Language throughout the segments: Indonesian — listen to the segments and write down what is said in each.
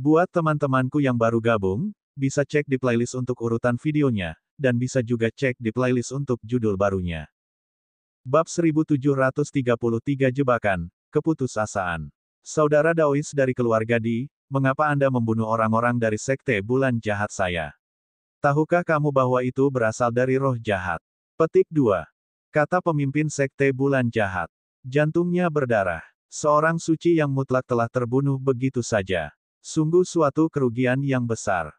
Buat teman-temanku yang baru gabung, bisa cek di playlist untuk urutan videonya, dan bisa juga cek di playlist untuk judul barunya. Bab 1733 Jebakan, Keputusasaan. Saudara Daois dari keluarga Di, mengapa Anda membunuh orang-orang dari sekte bulan jahat saya? Tahukah kamu bahwa itu berasal dari roh jahat? Petik 2. Kata pemimpin sekte bulan jahat. Jantungnya berdarah. Seorang suci yang mutlak telah terbunuh begitu saja. Sungguh suatu kerugian yang besar.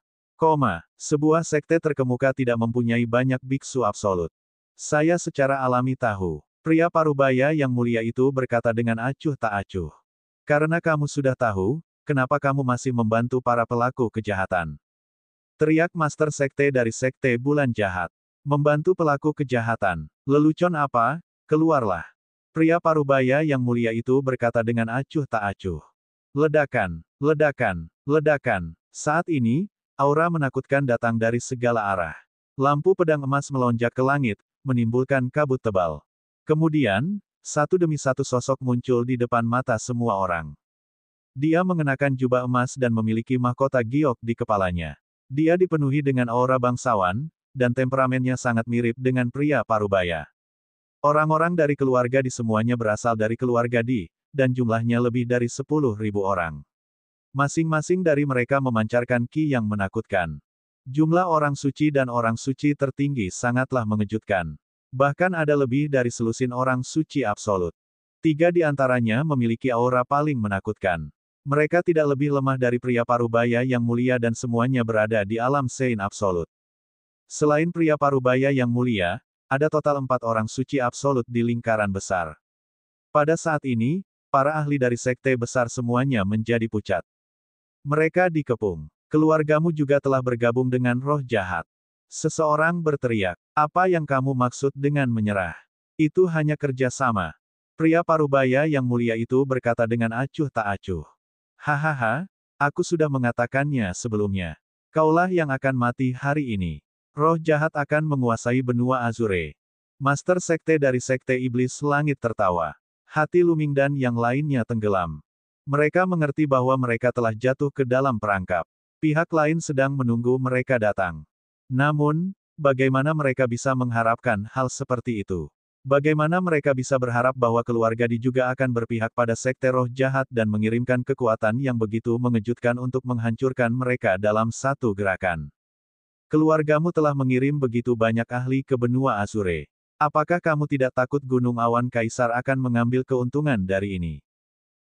Sebuah sekte terkemuka tidak mempunyai banyak biksu absolut. Saya secara alami tahu. Pria parubaya yang mulia itu berkata dengan acuh tak acuh. Karena kamu sudah tahu, kenapa kamu masih membantu para pelaku kejahatan? Teriak master sekte dari sekte bulan jahat. Membantu pelaku kejahatan. Lelucon apa? Keluarlah. Pria parubaya yang mulia itu berkata dengan acuh tak acuh. Ledakan, ledakan, ledakan. Saat ini, aura menakutkan datang dari segala arah. Lampu pedang emas melonjak ke langit, menimbulkan kabut tebal. Kemudian, satu demi satu sosok muncul di depan mata semua orang. Dia mengenakan jubah emas dan memiliki mahkota giok di kepalanya. Dia dipenuhi dengan aura bangsawan, dan temperamennya sangat mirip dengan pria parubaya. Orang-orang dari keluarga Di semuanya berasal dari keluarga Di, dan jumlahnya lebih dari 10.000 orang. Masing-masing dari mereka memancarkan ki yang menakutkan. Jumlah orang suci dan orang suci tertinggi sangatlah mengejutkan. Bahkan ada lebih dari selusin orang suci absolut. 3 di antaranya memiliki aura paling menakutkan. Mereka tidak lebih lemah dari pria parubaya yang mulia dan semuanya berada di alam Sein absolut. Selain pria parubaya yang mulia, ada total 4 orang suci absolut di lingkaran besar. Pada saat ini, para ahli dari sekte besar semuanya menjadi pucat. Mereka dikepung. Keluargamu juga telah bergabung dengan roh jahat. Seseorang berteriak, apa yang kamu maksud dengan menyerah? Itu hanya kerja sama. Pria parubaya yang mulia itu berkata dengan acuh tak acuh. Hahaha, aku sudah mengatakannya sebelumnya. Kaulah yang akan mati hari ini. Roh jahat akan menguasai benua Azure. Master sekte dari sekte iblis langit tertawa. Hati Lumingdan yang lainnya tenggelam. Mereka mengerti bahwa mereka telah jatuh ke dalam perangkap. Pihak lain sedang menunggu mereka datang. Namun, bagaimana mereka bisa mengharapkan hal seperti itu? Bagaimana mereka bisa berharap bahwa keluarga Di juga akan berpihak pada sekte roh jahat dan mengirimkan kekuatan yang begitu mengejutkan untuk menghancurkan mereka dalam satu gerakan? Keluargamu telah mengirim begitu banyak ahli ke benua Azure. Apakah kamu tidak takut Gunung Awan Kaisar akan mengambil keuntungan dari ini?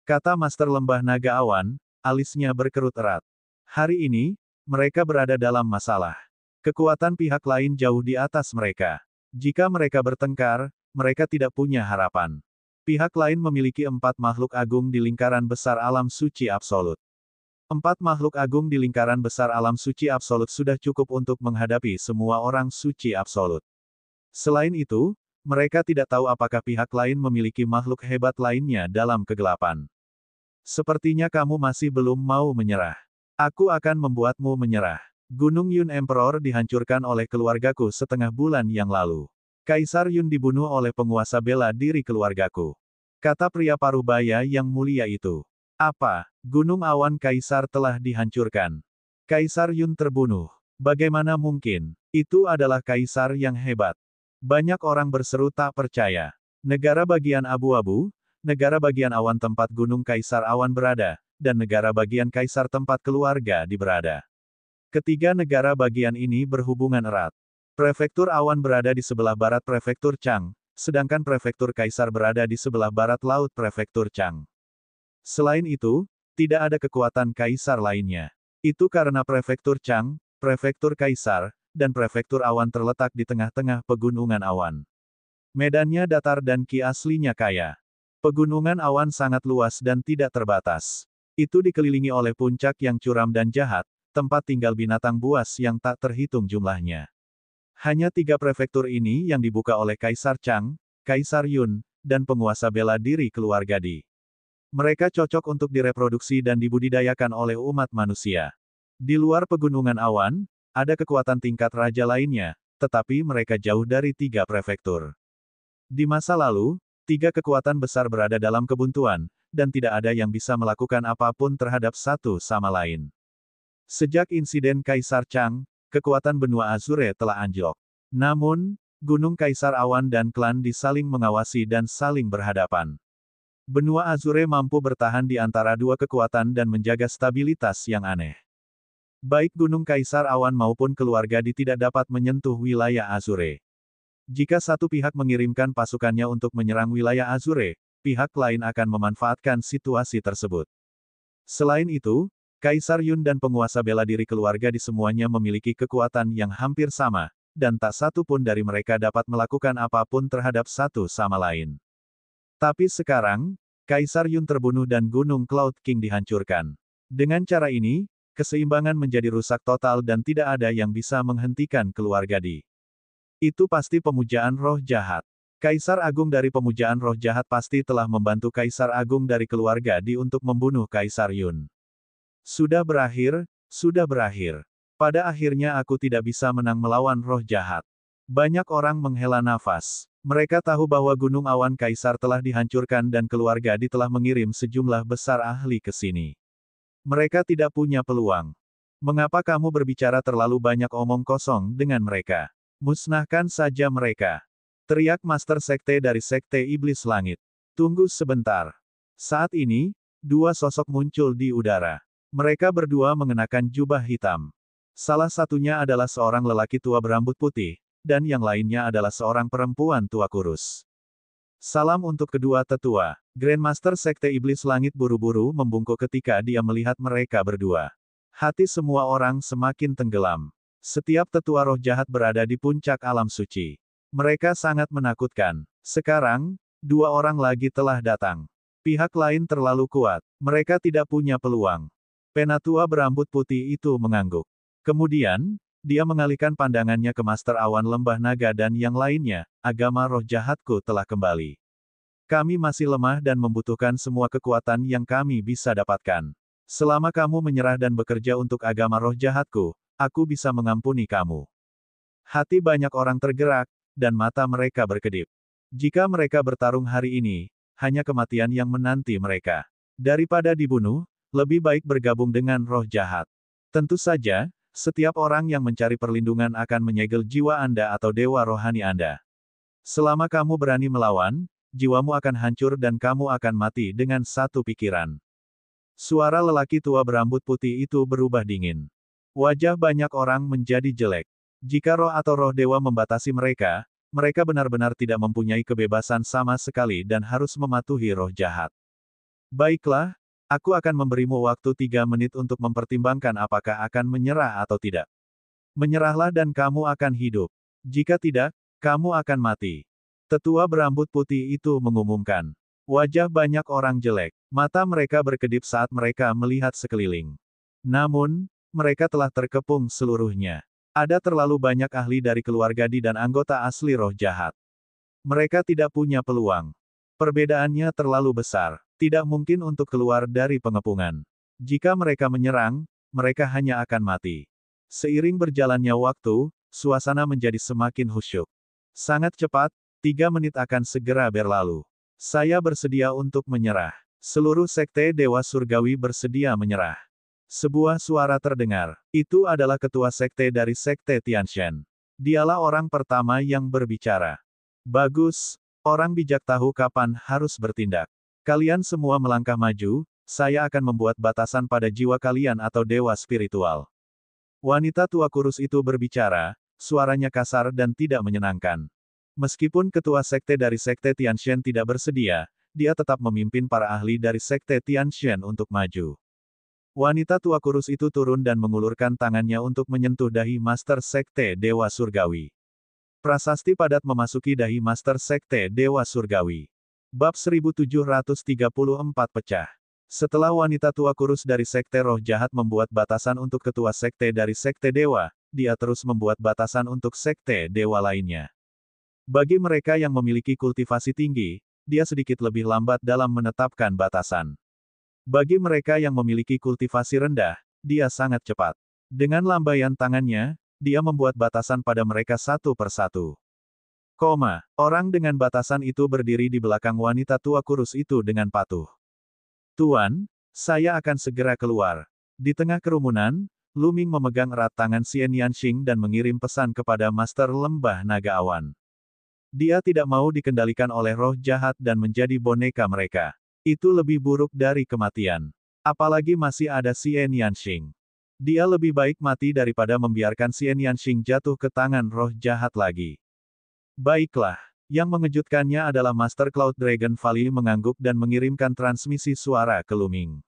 Kata Master Lembah Naga Awan, alisnya berkerut erat. Hari ini, mereka berada dalam masalah. Kekuatan pihak lain jauh di atas mereka. Jika mereka bertengkar, mereka tidak punya harapan. Pihak lain memiliki 4 makhluk agung di lingkaran besar alam suci absolut. 4 makhluk agung di lingkaran besar alam suci absolut sudah cukup untuk menghadapi semua orang suci absolut. Selain itu, mereka tidak tahu apakah pihak lain memiliki makhluk hebat lainnya dalam kegelapan. Sepertinya kamu masih belum mau menyerah. Aku akan membuatmu menyerah. Gunung Yun Emperor dihancurkan oleh keluargaku setengah bulan yang lalu. Kaisar Yun dibunuh oleh penguasa bela diri keluargaku. Kata pria parubaya yang mulia itu. Apa? Gunung Awan Kaisar telah dihancurkan. Kaisar Yun terbunuh. Bagaimana mungkin? Itu adalah kaisar yang hebat. Banyak orang berseru tak percaya. Negara bagian abu-abu, negara bagian awan tempat Gunung Kaisar Awan berada, dan negara bagian Kaisar tempat keluarga Di berada. Ketiga negara bagian ini berhubungan erat. Prefektur Awan berada di sebelah barat Prefektur Chang, sedangkan Prefektur Kaisar berada di sebelah barat laut Prefektur Chang. Selain itu, tidak ada kekuatan Kaisar lainnya. Itu karena Prefektur Chang, Prefektur Kaisar, dan Prefektur Awan terletak di tengah-tengah pegunungan awan. Medannya datar dan ki aslinya kaya. Pegunungan awan sangat luas dan tidak terbatas. Itu dikelilingi oleh puncak yang curam dan jahat, tempat tinggal binatang buas yang tak terhitung jumlahnya. Hanya 3 prefektur ini yang dibuka oleh Kaisar Chang, Kaisar Yun, dan penguasa bela diri keluarga Di. Mereka cocok untuk direproduksi dan dibudidayakan oleh umat manusia. Di luar pegunungan awan, ada kekuatan tingkat raja lainnya, tetapi mereka jauh dari 3 prefektur. Di masa lalu, 3 kekuatan besar berada dalam kebuntuan, dan tidak ada yang bisa melakukan apapun terhadap satu sama lain. Sejak insiden Kaisar Chang, kekuatan benua Azure telah anjlok. Namun, Gunung Kaisar Awan dan klan di saling mengawasi dan saling berhadapan. Benua Azure mampu bertahan di antara dua kekuatan dan menjaga stabilitas yang aneh. Baik Gunung Kaisar Awan maupun keluarga di tidak dapat menyentuh wilayah Azure. Jika satu pihak mengirimkan pasukannya untuk menyerang wilayah Azure, pihak lain akan memanfaatkan situasi tersebut. Selain itu, Kaisar Yun dan penguasa bela diri keluarga di semuanya memiliki kekuatan yang hampir sama, dan tak satu pun dari mereka dapat melakukan apapun terhadap satu sama lain. Tapi sekarang, Kaisar Yun terbunuh dan Gunung Cloud King dihancurkan. Dengan cara ini, keseimbangan menjadi rusak total dan tidak ada yang bisa menghentikan keluarga Di. Itu pasti pemujaan roh jahat. Kaisar Agung dari pemujaan roh jahat pasti telah membantu Kaisar Agung dari keluarga Di untuk membunuh Kaisar Yun. Sudah berakhir, sudah berakhir. Pada akhirnya aku tidak bisa menang melawan roh jahat. Banyak orang menghela nafas. Mereka tahu bahwa Gunung Awan Kaisar telah dihancurkan dan keluarga Di telah mengirim sejumlah besar ahli ke sini. Mereka tidak punya peluang. Mengapa kamu berbicara terlalu banyak omong kosong dengan mereka? Musnahkan saja mereka. Teriak Master Sekte dari Sekte Iblis Langit. Tunggu sebentar. Saat ini, dua sosok muncul di udara. Mereka berdua mengenakan jubah hitam. Salah satunya adalah seorang lelaki tua berambut putih, dan yang lainnya adalah seorang perempuan tua kurus. Salam untuk kedua tetua. Grandmaster Sekte Iblis Langit buru-buru membungkuk ketika dia melihat mereka berdua. Hati semua orang semakin tenggelam. Setiap tetua roh jahat berada di puncak alam suci. Mereka sangat menakutkan. Sekarang, dua orang lagi telah datang. Pihak lain terlalu kuat. Mereka tidak punya peluang. Penatua berambut putih itu mengangguk. Kemudian, dia mengalihkan pandangannya ke Master Awan Lembah Naga dan yang lainnya, agama roh jahatku telah kembali. Kami masih lemah dan membutuhkan semua kekuatan yang kami bisa dapatkan. Selama kamu menyerah dan bekerja untuk agama roh jahatku, aku bisa mengampuni kamu. Hati banyak orang tergerak, dan mata mereka berkedip. Jika mereka bertarung hari ini, hanya kematian yang menanti mereka. Daripada dibunuh, lebih baik bergabung dengan roh jahat. Tentu saja, setiap orang yang mencari perlindungan akan menyegel jiwa Anda atau dewa rohani Anda. Selama kamu berani melawan, jiwamu akan hancur dan kamu akan mati dengan satu pikiran. Suara lelaki tua berambut putih itu berubah dingin. Wajah banyak orang menjadi jelek. Jika roh atau roh dewa membatasi mereka, mereka benar-benar tidak mempunyai kebebasan sama sekali dan harus mematuhi roh jahat. Baiklah, aku akan memberimu waktu 3 menit untuk mempertimbangkan apakah akan menyerah atau tidak. Menyerahlah dan kamu akan hidup. Jika tidak, kamu akan mati. Tetua berambut putih itu mengumumkan. Wajah banyak orang jelek. Mata mereka berkedip saat mereka melihat sekeliling. Namun, mereka telah terkepung seluruhnya. Ada terlalu banyak ahli dari keluarga Di dan anggota asli roh jahat. Mereka tidak punya peluang. Perbedaannya terlalu besar. Tidak mungkin untuk keluar dari pengepungan. Jika mereka menyerang, mereka hanya akan mati. Seiring berjalannya waktu, suasana menjadi semakin khusyuk. Sangat cepat, 3 menit akan segera berlalu. Saya bersedia untuk menyerah. Seluruh sekte Dewa Surgawi bersedia menyerah. Sebuah suara terdengar. Itu adalah ketua sekte dari Sekte Tianshan. Dialah orang pertama yang berbicara. Bagus, orang bijak tahu kapan harus bertindak. Kalian semua melangkah maju, saya akan membuat batasan pada jiwa kalian atau dewa spiritual. Wanita tua kurus itu berbicara, suaranya kasar dan tidak menyenangkan. Meskipun ketua sekte dari Sekte Tianshan tidak bersedia, dia tetap memimpin para ahli dari Sekte Tianshan untuk maju. Wanita tua kurus itu turun dan mengulurkan tangannya untuk menyentuh dahi Master Sekte Dewa Surgawi. Prasasti padat memasuki dahi Master Sekte Dewa Surgawi. Bab 1734 pecah. Setelah wanita tua kurus dari Sekte Roh Jahat membuat batasan untuk ketua sekte dari Sekte Dewa, dia terus membuat batasan untuk Sekte Dewa lainnya. Bagi mereka yang memiliki kultivasi tinggi, dia sedikit lebih lambat dalam menetapkan batasan. Bagi mereka yang memiliki kultivasi rendah, dia sangat cepat. Dengan lambaian tangannya, dia membuat batasan pada mereka satu persatu. Orang dengan batasan itu berdiri di belakang wanita tua kurus itu dengan patuh. Tuan, saya akan segera keluar. Di tengah kerumunan, Lu Ming memegang erat tangan Xian Yanxing dan mengirim pesan kepada Master Lembah Naga Awan. Dia tidak mau dikendalikan oleh roh jahat dan menjadi boneka mereka. Itu lebih buruk dari kematian. Apalagi masih ada Xian Yanxing. Dia lebih baik mati daripada membiarkan Xian Yanxing jatuh ke tangan roh jahat lagi. Baiklah. Yang mengejutkannya adalah Master Cloud Dragon Valley mengangguk dan mengirimkan transmisi suara ke Lu Ming.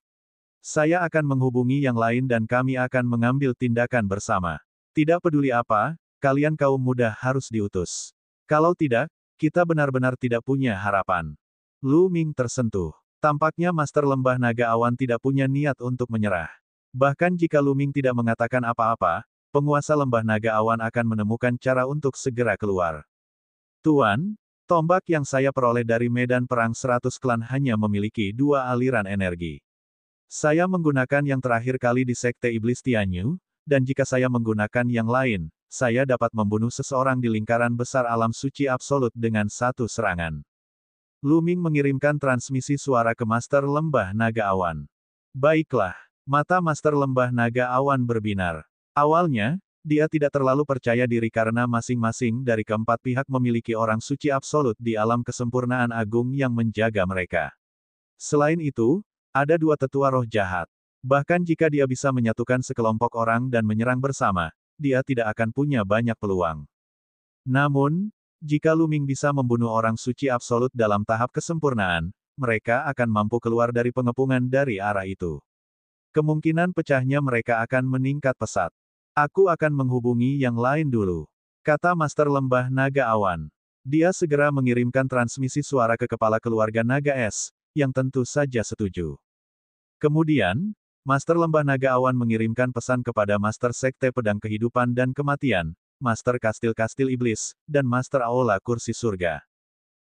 Saya akan menghubungi yang lain dan kami akan mengambil tindakan bersama. Tidak peduli apa, kalian kaum muda harus diutus. Kalau tidak, kita benar-benar tidak punya harapan. Lu Ming tersentuh. Tampaknya Master Lembah Naga Awan tidak punya niat untuk menyerah. Bahkan jika Lu Ming tidak mengatakan apa-apa, penguasa Lembah Naga Awan akan menemukan cara untuk segera keluar. Tuan, tombak yang saya peroleh dari medan perang 100 klan hanya memiliki 2 aliran energi. Saya menggunakan yang terakhir kali di Sekte Iblis Tianyu, dan jika saya menggunakan yang lain, saya dapat membunuh seseorang di lingkaran besar alam suci absolut dengan satu serangan. Lu Ming mengirimkan transmisi suara ke Master Lembah Naga Awan. Baiklah, mata Master Lembah Naga Awan berbinar. Awalnya, dia tidak terlalu percaya diri karena masing-masing dari keempat pihak memiliki orang suci absolut di alam kesempurnaan agung yang menjaga mereka. Selain itu, ada 2 tetua roh jahat. Bahkan jika dia bisa menyatukan sekelompok orang dan menyerang bersama, dia tidak akan punya banyak peluang. Namun, jika Lu Ming bisa membunuh orang suci absolut dalam tahap kesempurnaan, mereka akan mampu keluar dari pengepungan dari arah itu. Kemungkinan pecahnya mereka akan meningkat pesat. Aku akan menghubungi yang lain dulu, kata Master Lembah Naga Awan. Dia segera mengirimkan transmisi suara ke kepala keluarga Naga Es, yang tentu saja setuju. Kemudian, Master Lembah Naga Awan mengirimkan pesan kepada Master Sekte Pedang Kehidupan dan Kematian, Master Kastil-Kastil Iblis, dan Master Aula Kursi Surga.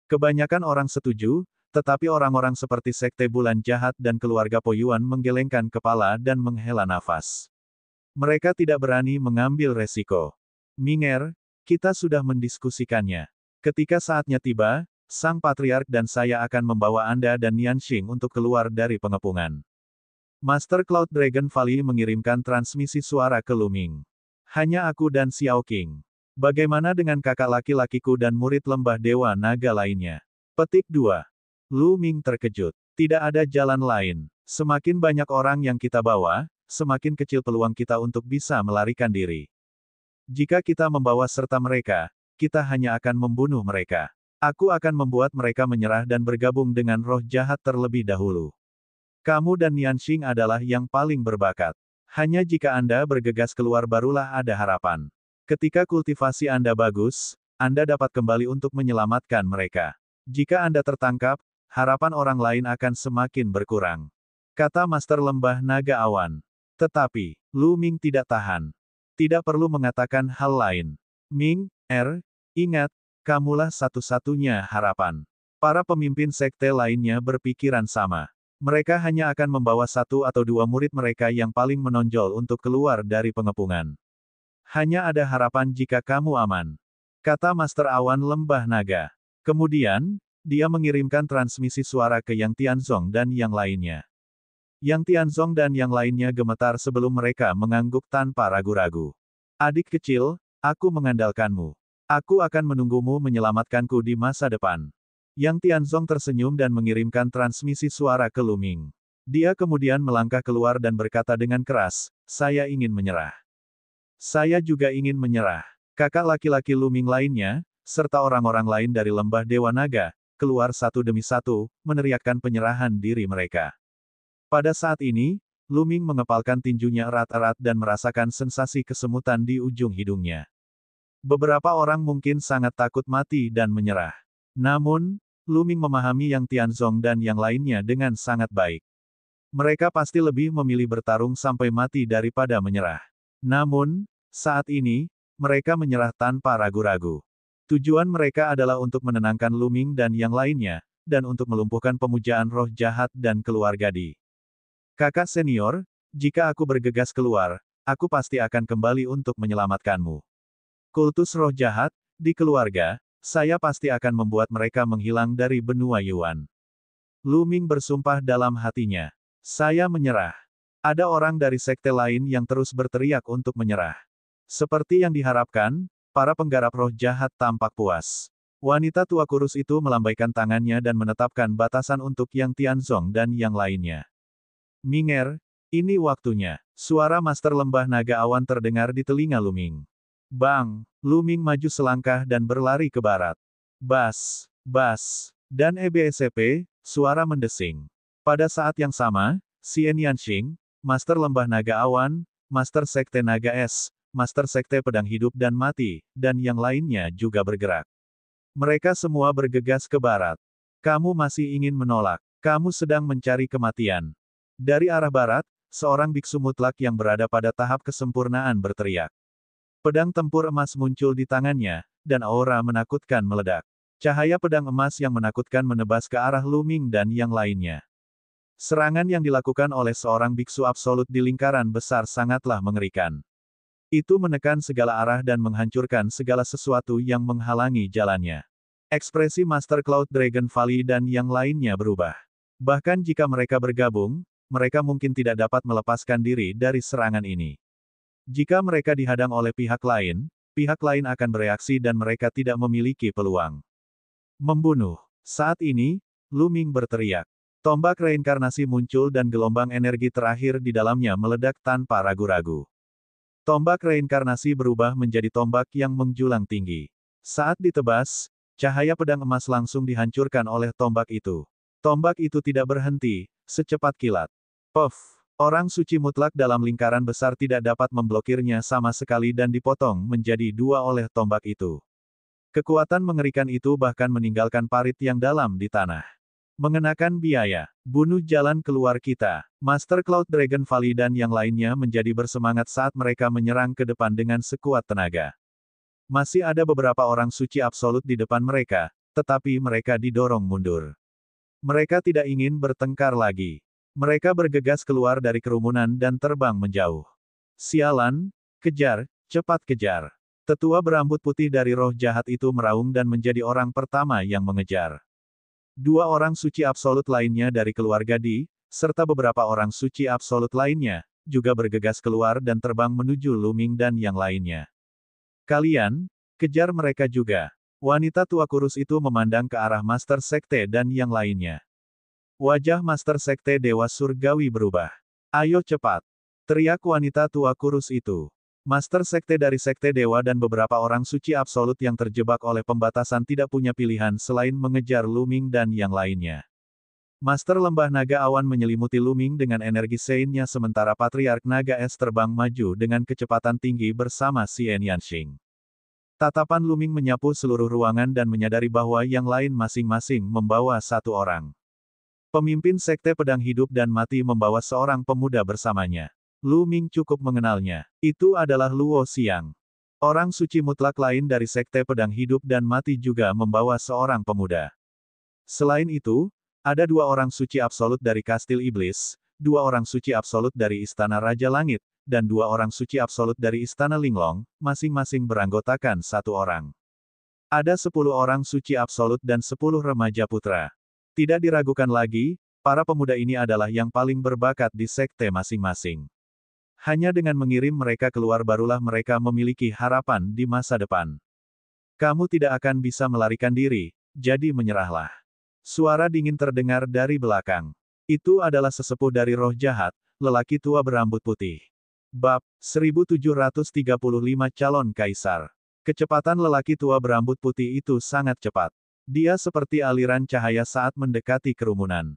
Kebanyakan orang setuju, tetapi orang-orang seperti Sekte Bulan Jahat dan keluarga Po Yuan menggelengkan kepala dan menghela nafas. Mereka tidak berani mengambil resiko. Minger, kita sudah mendiskusikannya. Ketika saatnya tiba, Sang Patriark dan saya akan membawa Anda dan Nianxing untuk keluar dari pengepungan. Master Cloud Dragon Valley mengirimkan transmisi suara ke Lu Ming. Hanya aku dan Xiao Qing. Bagaimana dengan kakak laki-lakiku dan murid lembah Dewa Naga lainnya? Petik 2. Lu Ming terkejut. Tidak ada jalan lain. Semakin banyak orang yang kita bawa, semakin kecil peluang kita untuk bisa melarikan diri. Jika kita membawa serta mereka, kita hanya akan membunuh mereka. Aku akan membuat mereka menyerah dan bergabung dengan roh jahat terlebih dahulu. Kamu dan Nianxing adalah yang paling berbakat. Hanya jika Anda bergegas keluar barulah ada harapan. Ketika kultivasi Anda bagus, Anda dapat kembali untuk menyelamatkan mereka. Jika Anda tertangkap, harapan orang lain akan semakin berkurang, kata Master Lembah Naga Awan. Tetapi, Lu Ming tidak tahan. Tidak perlu mengatakan hal lain. Ming, ingat, kamulah satu-satunya harapan. Para pemimpin sekte lainnya berpikiran sama. Mereka hanya akan membawa 1 atau 2 murid mereka yang paling menonjol untuk keluar dari pengepungan. Hanya ada harapan jika kamu aman, kata Master Awan Lembah Naga. Kemudian, dia mengirimkan transmisi suara ke Yang Tianzong dan yang lainnya. Yang Tianzong dan yang lainnya gemetar sebelum mereka mengangguk tanpa ragu-ragu. Adik kecil, aku mengandalkanmu. Aku akan menunggumu menyelamatkanku di masa depan. Yang Tianzong tersenyum dan mengirimkan transmisi suara ke Lu Ming. Dia kemudian melangkah keluar dan berkata dengan keras, saya ingin menyerah. Saya juga ingin menyerah. Kakak laki-laki Lu Ming lainnya, serta orang-orang lain dari Lembah Dewa Naga, keluar satu demi satu, meneriakkan penyerahan diri mereka. Pada saat ini, Lu Ming mengepalkan tinjunya erat-erat dan merasakan sensasi kesemutan di ujung hidungnya. Beberapa orang mungkin sangat takut mati dan menyerah. Namun, Lu Ming memahami Yang Tianzong dan yang lainnya dengan sangat baik. Mereka pasti lebih memilih bertarung sampai mati daripada menyerah. Namun, saat ini, mereka menyerah tanpa ragu-ragu. Tujuan mereka adalah untuk menenangkan Lu Ming dan yang lainnya, dan untuk melumpuhkan pemujaan roh jahat dan keluarga Di. Kakak senior, jika aku bergegas keluar, aku pasti akan kembali untuk menyelamatkanmu. Kultus roh jahat, di keluarga, saya pasti akan membuat mereka menghilang dari benua Yuan. Lu Ming bersumpah dalam hatinya. Saya menyerah. Ada orang dari sekte lain yang terus berteriak untuk menyerah. Seperti yang diharapkan, para penggarap roh jahat tampak puas. Wanita tua kurus itu melambaikan tangannya dan menetapkan batasan untuk Yang Tianzong dan yang lainnya. Minger, ini waktunya. Suara Master Lembah Naga Awan terdengar di telinga Luming. Bang! Luming maju selangkah dan berlari ke barat. Bas! Bas! Dan EBSCP, suara mendesing. Pada saat yang sama, Xian Yanxing, Master Lembah Naga Awan, Master Sekte Naga Es, Master Sekte Pedang Hidup dan Mati, dan yang lainnya juga bergerak. Mereka semua bergegas ke barat. Kamu masih ingin menolak. Kamu sedang mencari kematian. Dari arah barat, seorang biksu mutlak yang berada pada tahap kesempurnaan berteriak. Pedang tempur emas muncul di tangannya, dan aura menakutkan meledak. Cahaya pedang emas yang menakutkan menebas ke arah Luming dan yang lainnya. Serangan yang dilakukan oleh seorang biksu absolut di lingkaran besar sangatlah mengerikan. Itu menekan segala arah dan menghancurkan segala sesuatu yang menghalangi jalannya. Ekspresi Master Cloud Dragon Valley dan yang lainnya berubah. Bahkan jika mereka bergabung, mereka mungkin tidak dapat melepaskan diri dari serangan ini. Jika mereka dihadang oleh pihak lain akan bereaksi dan mereka tidak memiliki peluang. Membunuh. Saat ini, Luming berteriak. Tombak reinkarnasi muncul dan gelombang energi terakhir di dalamnya meledak tanpa ragu-ragu. Tombak reinkarnasi berubah menjadi tombak yang menjulang tinggi. Saat ditebas, cahaya pedang emas langsung dihancurkan oleh tombak itu. Tombak itu tidak berhenti, secepat kilat. Puff! Orang suci mutlak dalam lingkaran besar tidak dapat memblokirnya sama sekali dan dipotong menjadi dua oleh tombak itu. Kekuatan mengerikan itu bahkan meninggalkan parit yang dalam di tanah. Mengenakan biaya, bunuh jalan keluar kita. Master Cloud Dragon Valley dan yang lainnya menjadi bersemangat saat mereka menyerang ke depan dengan sekuat tenaga. Masih ada beberapa orang suci absolut di depan mereka, tetapi mereka didorong mundur. Mereka tidak ingin bertengkar lagi. Mereka bergegas keluar dari kerumunan dan terbang menjauh. Sialan, kejar, cepat kejar. Tetua berambut putih dari roh jahat itu meraung dan menjadi orang pertama yang mengejar. Dua orang suci absolut lainnya dari keluarga Di, serta beberapa orang suci absolut lainnya, juga bergegas keluar dan terbang menuju Luming dan yang lainnya. Kalian, kejar mereka juga. Wanita tua kurus itu memandang ke arah Master Sekte dan yang lainnya. Wajah Master Sekte Dewa Surgawi berubah. Ayo cepat! Teriak wanita tua kurus itu. Master Sekte dari Sekte Dewa dan beberapa orang suci absolut yang terjebak oleh pembatasan tidak punya pilihan selain mengejar Luming dan yang lainnya. Master Lembah Naga Awan menyelimuti Luming dengan energi Sein-nya sementara Patriark Naga Es terbang maju dengan kecepatan tinggi bersama Xian Yanxing. Tatapan Luming menyapu seluruh ruangan dan menyadari bahwa yang lain masing-masing membawa satu orang. Pemimpin Sekte Pedang Hidup dan Mati membawa seorang pemuda bersamanya. Luming cukup mengenalnya. Itu adalah Luo Xiang. Orang suci mutlak lain dari Sekte Pedang Hidup dan Mati juga membawa seorang pemuda. Selain itu, ada dua orang suci absolut dari Kastil Iblis, dua orang suci absolut dari Istana Raja Langit, dan dua orang suci absolut dari Istana Linglong, masing-masing beranggotakan satu orang. Ada 10 orang suci absolut dan 10 remaja putra. Tidak diragukan lagi, para pemuda ini adalah yang paling berbakat di sekte masing-masing. Hanya dengan mengirim mereka keluar barulah mereka memiliki harapan di masa depan. Kamu tidak akan bisa melarikan diri, jadi menyerahlah. Suara dingin terdengar dari belakang. Itu adalah sesepuh dari roh jahat, lelaki tua berambut putih. Bab 1735 Calon Kaisar. Kecepatan lelaki tua berambut putih itu sangat cepat. Dia seperti aliran cahaya saat mendekati kerumunan.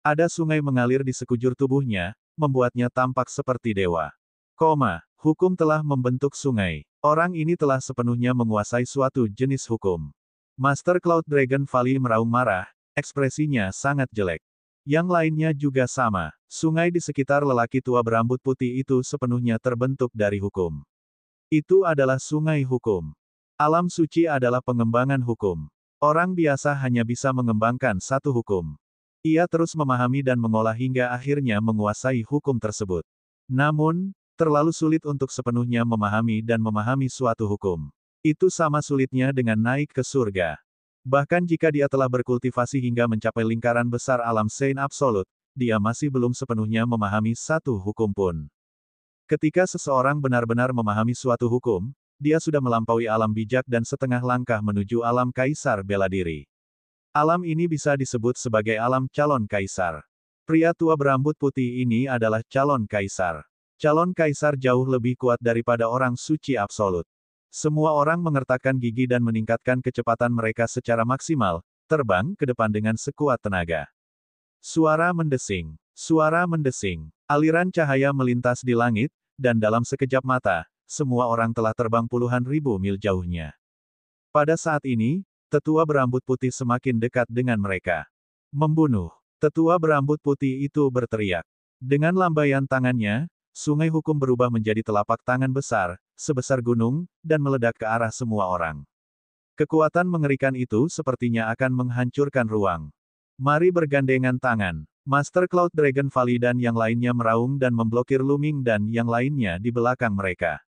Ada sungai mengalir di sekujur tubuhnya, membuatnya tampak seperti dewa. Hukum telah membentuk sungai. Orang ini telah sepenuhnya menguasai suatu jenis hukum. Master Cloud Dragon Valley meraung marah, ekspresinya sangat jelek. Yang lainnya juga sama. Sungai di sekitar lelaki tua berambut putih itu sepenuhnya terbentuk dari hukum. Itu adalah sungai hukum. Alam suci adalah pengembangan hukum. Orang biasa hanya bisa mengembangkan satu hukum. Ia terus memahami dan mengolah hingga akhirnya menguasai hukum tersebut. Namun, terlalu sulit untuk sepenuhnya memahami dan memahami suatu hukum. Itu sama sulitnya dengan naik ke surga. Bahkan jika dia telah berkultivasi hingga mencapai lingkaran besar alam Sein Absolut, dia masih belum sepenuhnya memahami satu hukum pun. Ketika seseorang benar-benar memahami suatu hukum, dia sudah melampaui alam bijak dan setengah langkah menuju alam kaisar bela diri. Alam ini bisa disebut sebagai alam calon kaisar. Pria tua berambut putih ini adalah calon kaisar. Calon kaisar jauh lebih kuat daripada orang suci absolut. Semua orang mengertakkan gigi dan meningkatkan kecepatan mereka secara maksimal, terbang ke depan dengan sekuat tenaga. Suara mendesing. Suara mendesing. Aliran cahaya melintas di langit, dan dalam sekejap mata, semua orang telah terbang puluhan ribu mil jauhnya. Pada saat ini, tetua berambut putih semakin dekat dengan mereka. Membunuh. Tetua berambut putih itu berteriak. Dengan lambaian tangannya, sungai hukum berubah menjadi telapak tangan besar, sebesar gunung, dan meledak ke arah semua orang. Kekuatan mengerikan itu sepertinya akan menghancurkan ruang. Mari bergandengan tangan. Master Cloud Dragon Valley dan yang lainnya meraung dan memblokir Luming dan yang lainnya di belakang mereka.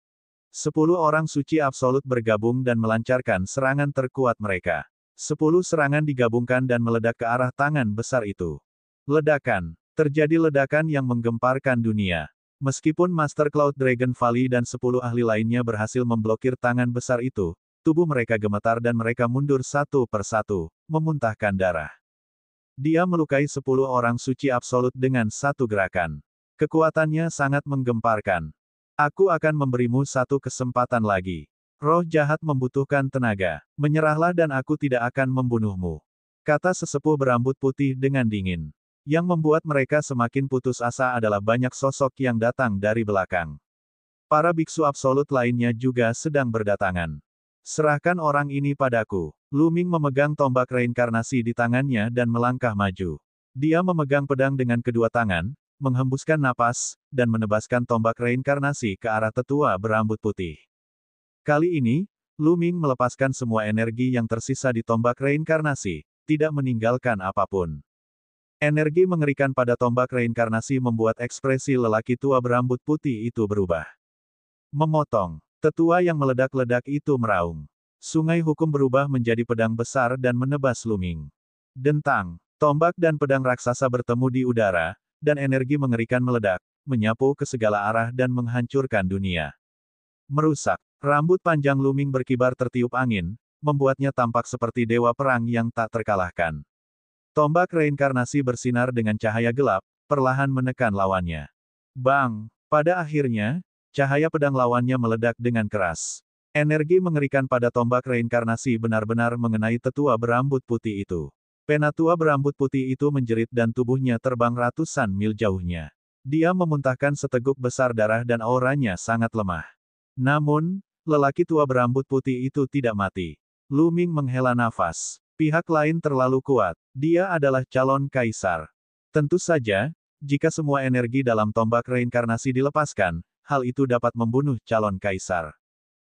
10 orang suci absolut bergabung dan melancarkan serangan terkuat mereka. 10 serangan digabungkan dan meledak ke arah tangan besar itu. Ledakan. Terjadi ledakan yang menggemparkan dunia. Meskipun Master Cloud Dragon Valley dan 10 ahli lainnya berhasil memblokir tangan besar itu, tubuh mereka gemetar dan mereka mundur satu persatu, memuntahkan darah. Dia melukai 10 orang suci absolut dengan satu gerakan. Kekuatannya sangat menggemparkan. Aku akan memberimu satu kesempatan lagi. Roh jahat membutuhkan tenaga. Menyerahlah dan aku tidak akan membunuhmu. Kata sesepuh berambut putih dengan dingin. Yang membuat mereka semakin putus asa adalah banyak sosok yang datang dari belakang. Para biksu absolut lainnya juga sedang berdatangan. Serahkan orang ini padaku. Luming memegang tombak reinkarnasi di tangannya dan melangkah maju. Dia memegang pedang dengan kedua tangan, menghembuskan napas, dan menebaskan tombak reinkarnasi ke arah tetua berambut putih. Kali ini, Luming melepaskan semua energi yang tersisa di tombak reinkarnasi, tidak meninggalkan apapun. Energi mengerikan pada tombak reinkarnasi membuat ekspresi lelaki tua berambut putih itu berubah. Memotong. Tetua yang meledak-ledak itu meraung. Sungai hukum berubah menjadi pedang besar dan menebas Luming. Dentang. Tombak dan pedang raksasa bertemu di udara, dan energi mengerikan meledak, menyapu ke segala arah dan menghancurkan dunia. Merusak. Rambut panjang Luming berkibar tertiup angin, membuatnya tampak seperti dewa perang yang tak terkalahkan. Tombak reinkarnasi bersinar dengan cahaya gelap, perlahan menekan lawannya. Bang! Pada akhirnya, cahaya pedang lawannya meledak dengan keras. Energi mengerikan pada tombak reinkarnasi benar-benar mengenai tetua berambut putih itu. Penatua berambut putih itu menjerit dan tubuhnya terbang ratusan mil jauhnya. Dia memuntahkan seteguk besar darah dan auranya sangat lemah. Namun, lelaki tua berambut putih itu tidak mati. Luming menghela nafas. Pihak lain terlalu kuat. Dia adalah calon kaisar. Tentu saja, jika semua energi dalam tombak reinkarnasi dilepaskan, hal itu dapat membunuh calon kaisar.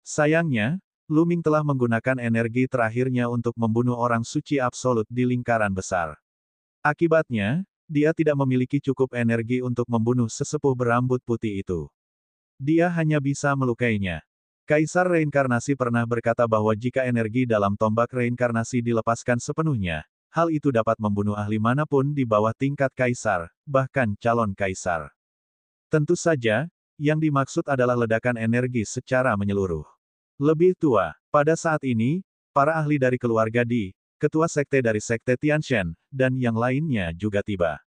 Sayangnya, Luming telah menggunakan energi terakhirnya untuk membunuh orang suci absolut di lingkaran besar. Akibatnya, dia tidak memiliki cukup energi untuk membunuh sesepuh berambut putih itu. Dia hanya bisa melukainya. Kaisar reinkarnasi pernah berkata bahwa jika energi dalam tombak reinkarnasi dilepaskan sepenuhnya, hal itu dapat membunuh ahli manapun di bawah tingkat kaisar, bahkan calon kaisar. Tentu saja, yang dimaksud adalah ledakan energi secara menyeluruh. Lebih tua, pada saat ini, para ahli dari keluarga Di, ketua sekte dari sekte Tianshan, dan yang lainnya juga tiba.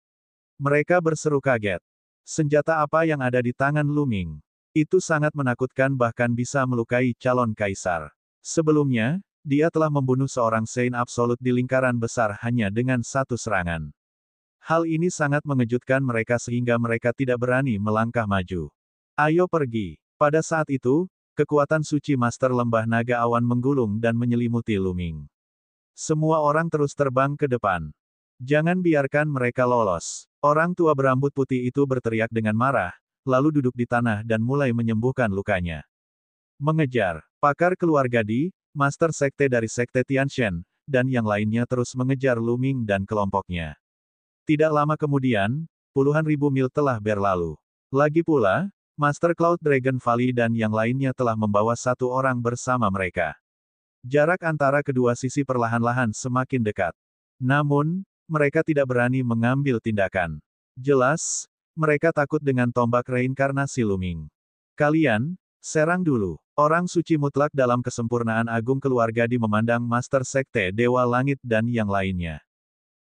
Mereka berseru kaget. Senjata apa yang ada di tangan Luming? Itu sangat menakutkan bahkan bisa melukai calon kaisar. Sebelumnya, dia telah membunuh seorang Saint absolut di lingkaran besar hanya dengan satu serangan. Hal ini sangat mengejutkan mereka sehingga mereka tidak berani melangkah maju. Ayo pergi. Pada saat itu, kekuatan suci Master Lembah Naga Awan menggulung dan menyelimuti Luming. Semua orang terus terbang ke depan. Jangan biarkan mereka lolos. Orang tua berambut putih itu berteriak dengan marah, lalu duduk di tanah dan mulai menyembuhkan lukanya. Mengejar. Pakar keluarga Di, Master Sekte dari Sekte Tianshan, dan yang lainnya terus mengejar Luming dan kelompoknya. Tidak lama kemudian, puluhan ribu mil telah berlalu. Lagi pula, Master Cloud Dragon Valley dan yang lainnya telah membawa satu orang bersama mereka. Jarak antara kedua sisi perlahan-lahan semakin dekat. Namun, mereka tidak berani mengambil tindakan. Jelas, mereka takut dengan tombak reinkarnasi Luming. Kalian, serang dulu. Orang suci mutlak dalam kesempurnaan agung keluarga di memandang Master Sekte Dewa Langit dan yang lainnya.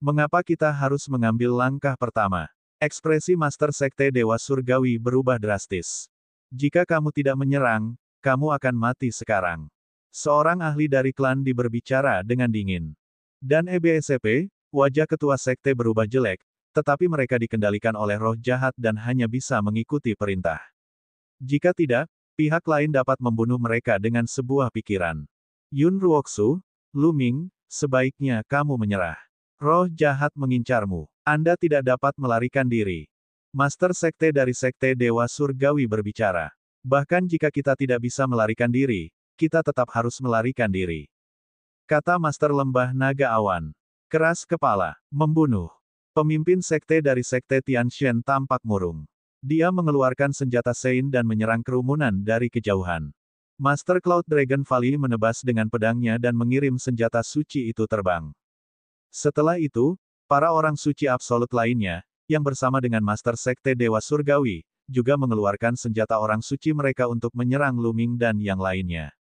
Mengapa kita harus mengambil langkah pertama? Ekspresi Master Sekte Dewa Surgawi berubah drastis. Jika kamu tidak menyerang, kamu akan mati sekarang. Seorang ahli dari klan Di berbicara dengan dingin. Dan EBSCP, wajah ketua sekte berubah jelek, tetapi mereka dikendalikan oleh roh jahat dan hanya bisa mengikuti perintah. Jika tidak, pihak lain dapat membunuh mereka dengan sebuah pikiran. Yun Ruoksu, Luming, sebaiknya kamu menyerah. Roh jahat mengincarmu. Anda tidak dapat melarikan diri. Master Sekte dari Sekte Dewa Surgawi berbicara. Bahkan jika kita tidak bisa melarikan diri, kita tetap harus melarikan diri. Kata Master Lembah Naga Awan. Keras kepala, membunuh. Pemimpin sekte dari Sekte Tianshan tampak murung. Dia mengeluarkan senjata Sein dan menyerang kerumunan dari kejauhan. Master Cloud Dragon Valley menebas dengan pedangnya dan mengirim senjata suci itu terbang. Setelah itu, para orang suci absolut lainnya, yang bersama dengan Master Sekte Dewa Surgawi, juga mengeluarkan senjata orang suci mereka untuk menyerang Luming dan yang lainnya.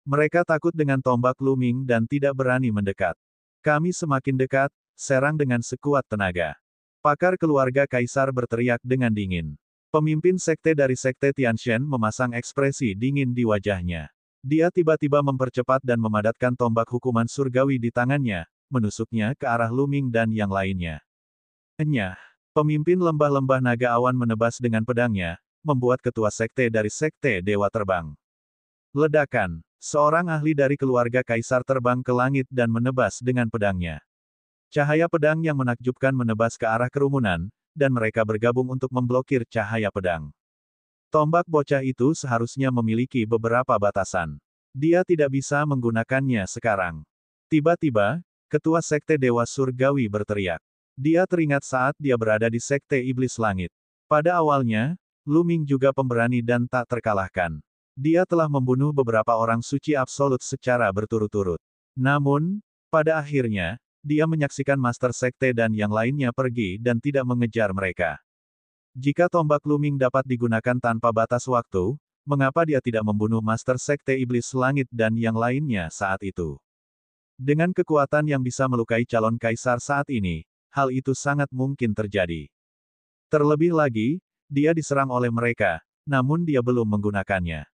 Mereka takut dengan tombak Luming dan tidak berani mendekat. Kami semakin dekat, serang dengan sekuat tenaga. Pakar keluarga Kaisar berteriak dengan dingin. Pemimpin sekte dari Sekte Tianshan memasang ekspresi dingin di wajahnya. Dia tiba-tiba mempercepat dan memadatkan tombak hukuman surgawi di tangannya, menusuknya ke arah Luming dan yang lainnya. Enyah, pemimpin lembah-lembah naga awan menebas dengan pedangnya, membuat ketua sekte dari Sekte Dewa terbang. Ledakan, seorang ahli dari keluarga Kaisar terbang ke langit dan menebas dengan pedangnya. Cahaya pedang yang menakjubkan menebas ke arah kerumunan, dan mereka bergabung untuk memblokir cahaya pedang. Tombak bocah itu seharusnya memiliki beberapa batasan. Dia tidak bisa menggunakannya sekarang. Tiba-tiba, ketua Sekte Dewa Surgawi berteriak. Dia teringat saat dia berada di Sekte Iblis Langit. Pada awalnya, Luming juga pemberani dan tak terkalahkan. Dia telah membunuh beberapa orang suci absolut secara berturut-turut. Namun, pada akhirnya, dia menyaksikan Master Sekte dan yang lainnya pergi dan tidak mengejar mereka. Jika tombak Luming dapat digunakan tanpa batas waktu, mengapa dia tidak membunuh Master Sekte Iblis Langit dan yang lainnya saat itu? Dengan kekuatan yang bisa melukai calon kaisar saat ini, hal itu sangat mungkin terjadi. Terlebih lagi, dia diserang oleh mereka, namun dia belum menggunakannya.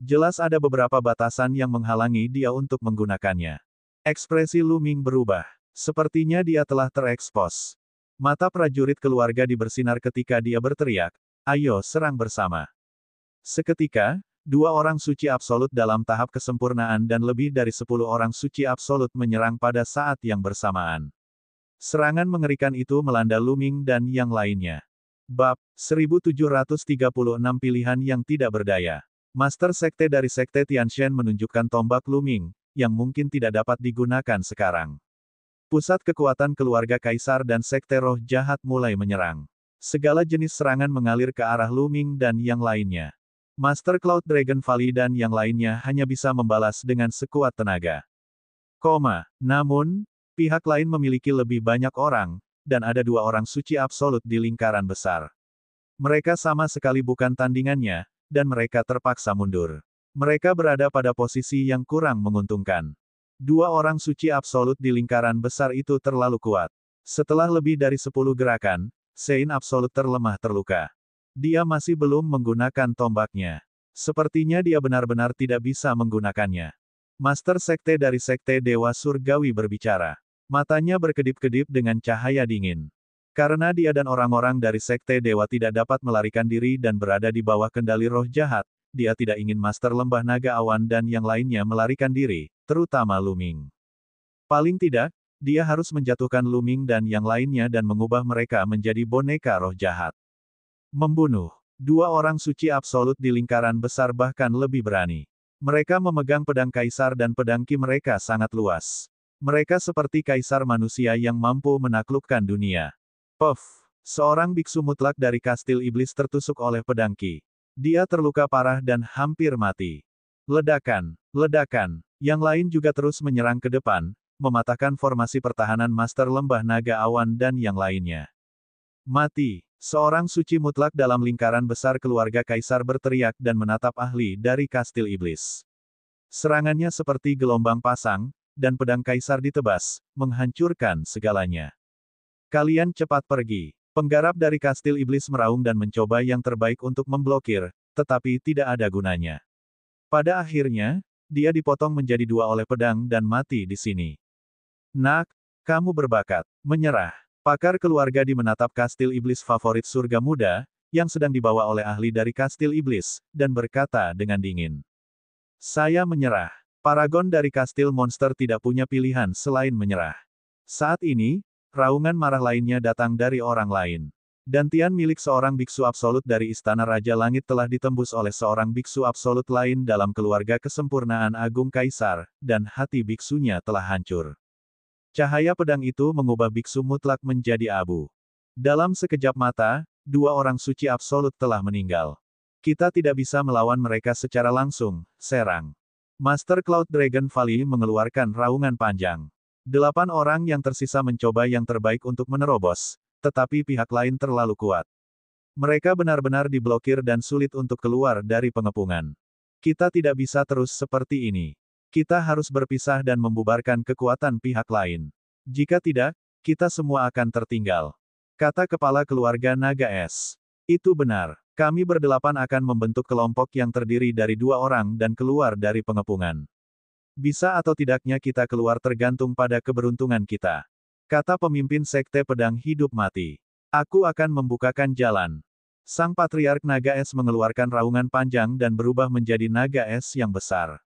Jelas ada beberapa batasan yang menghalangi dia untuk menggunakannya. Ekspresi Luming berubah. Sepertinya dia telah terekspos. Mata prajurit keluarga Di bersinar ketika dia berteriak, "Ayo serang bersama." Seketika, dua orang suci absolut dalam tahap kesempurnaan dan lebih dari 10 orang suci absolut menyerang pada saat yang bersamaan. Serangan mengerikan itu melanda Luming dan yang lainnya. Bab 1736 Pilihan yang tidak berdaya. Master Sekte dari Sekte Tianshan menunjukkan tombak Luming, yang mungkin tidak dapat digunakan sekarang. Pusat kekuatan keluarga Kaisar dan Sekte Roh Jahat mulai menyerang. Segala jenis serangan mengalir ke arah Luming dan yang lainnya. Master Cloud Dragon Valley dan yang lainnya hanya bisa membalas dengan sekuat tenaga. Namun, pihak lain memiliki lebih banyak orang, dan ada dua orang suci absolut di lingkaran besar. Mereka sama sekali bukan tandingannya, dan mereka terpaksa mundur. Mereka berada pada posisi yang kurang menguntungkan. Dua orang suci absolut di lingkaran besar itu terlalu kuat. Setelah lebih dari 10 gerakan, Sein absolut terlemah terluka. Dia masih belum menggunakan tombaknya. Sepertinya dia benar-benar tidak bisa menggunakannya. Master Sekte dari Sekte Dewa Surgawi berbicara. Matanya berkedip-kedip dengan cahaya dingin. Karena dia dan orang-orang dari Sekte Dewa tidak dapat melarikan diri dan berada di bawah kendali roh jahat, dia tidak ingin Master Lembah Naga Awan dan yang lainnya melarikan diri, terutama Luming. Paling tidak, dia harus menjatuhkan Luming dan yang lainnya dan mengubah mereka menjadi boneka roh jahat. Membunuh. Dua orang suci absolut di lingkaran besar bahkan lebih berani. Mereka memegang pedang kaisar dan pedang ki mereka sangat luas. Mereka seperti kaisar manusia yang mampu menaklukkan dunia. Puff! Seorang biksu mutlak dari kastil iblis tertusuk oleh pedang ki. Dia terluka parah dan hampir mati. Ledakan, ledakan. Yang lain juga terus menyerang ke depan, mematahkan formasi pertahanan Master Lembah Naga Awan dan yang lainnya. Mati. Seorang suci mutlak dalam lingkaran besar keluarga kaisar berteriak dan menatap ahli dari kastil iblis. Serangannya seperti gelombang pasang, dan pedang kaisar ditebas, menghancurkan segalanya. Kalian cepat pergi. Penggarap dari kastil iblis meraung dan mencoba yang terbaik untuk memblokir, tetapi tidak ada gunanya. Pada akhirnya, dia dipotong menjadi dua oleh pedang dan mati di sini. Nak, kamu berbakat. Menyerah. Pakar keluarga di menatap kastil iblis favorit surga muda, yang sedang dibawa oleh ahli dari kastil iblis, dan berkata dengan dingin. Saya menyerah. Paragon dari kastil monster tidak punya pilihan selain menyerah. Saat ini, raungan marah lainnya datang dari orang lain. Dantian milik seorang biksu absolut dari Istana Raja Langit telah ditembus oleh seorang biksu absolut lain dalam keluarga kesempurnaan Agung Kaisar, dan hati biksunya telah hancur. Cahaya pedang itu mengubah biksu mutlak menjadi abu. Dalam sekejap mata, dua orang suci absolut telah meninggal. Kita tidak bisa melawan mereka secara langsung, serang. Master Cloud Dragon Valley mengeluarkan raungan panjang. 8 orang yang tersisa mencoba yang terbaik untuk menerobos, tetapi pihak lain terlalu kuat. Mereka benar-benar diblokir dan sulit untuk keluar dari pengepungan. Kita tidak bisa terus seperti ini. Kita harus berpisah dan membubarkan kekuatan pihak lain. Jika tidak, kita semua akan tertinggal. Kata kepala keluarga Naga Es. Itu benar. Kami berdelapan akan membentuk kelompok yang terdiri dari 2 orang dan keluar dari pengepungan. Bisa atau tidaknya kita keluar tergantung pada keberuntungan kita. Kata pemimpin Sekte Pedang Hidup Mati. Aku akan membukakan jalan. Sang Patriark Naga Es mengeluarkan raungan panjang dan berubah menjadi Naga Es yang besar.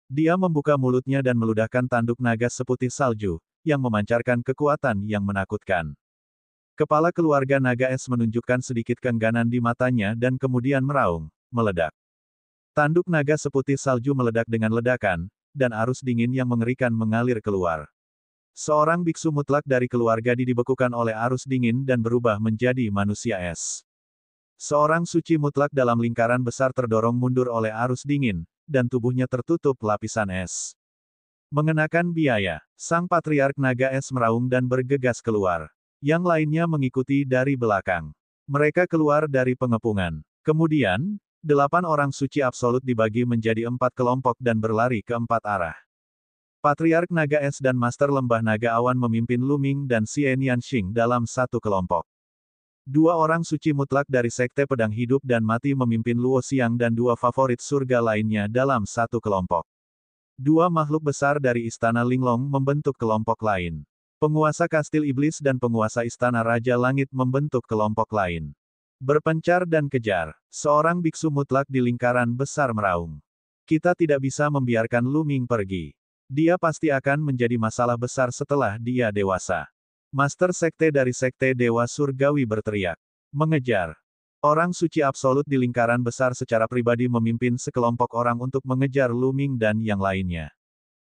Dia membuka mulutnya dan meludahkan tanduk naga seputih salju, yang memancarkan kekuatan yang menakutkan. Kepala keluarga Naga Es menunjukkan sedikit keengganan di matanya dan kemudian meraung, meledak. Tanduk naga seputih salju meledak dengan ledakan, dan arus dingin yang mengerikan mengalir keluar. Seorang biksu mutlak dari keluarga dibekukan oleh arus dingin dan berubah menjadi manusia es. Seorang suci mutlak dalam lingkaran besar terdorong mundur oleh arus dingin, dan tubuhnya tertutup lapisan es. Mengenakan biaya, sang Patriark Naga Es meraung dan bergegas keluar. Yang lainnya mengikuti dari belakang. Mereka keluar dari pengepungan. Kemudian, 8 orang suci absolut dibagi menjadi 4 kelompok dan berlari ke 4 arah. Patriark Naga Es dan Master Lembah Naga Awan memimpin Luming dan Xian Yanxing dalam satu kelompok. 2 orang suci mutlak dari Sekte Pedang Hidup dan Mati memimpin Luo Xiang dan 2 favorit surga lainnya dalam satu kelompok. 2 makhluk besar dari Istana Linglong membentuk kelompok lain. Penguasa Kastil Iblis dan penguasa Istana Raja Langit membentuk kelompok lain. Berpencar dan kejar. Seorang biksu mutlak di lingkaran besar meraung. Kita tidak bisa membiarkan Luming pergi. Dia pasti akan menjadi masalah besar setelah dia dewasa. Master Sekte dari Sekte Dewa Surgawi berteriak. Mengejar. Orang suci absolut di lingkaran besar secara pribadi memimpin sekelompok orang untuk mengejar Luming dan yang lainnya.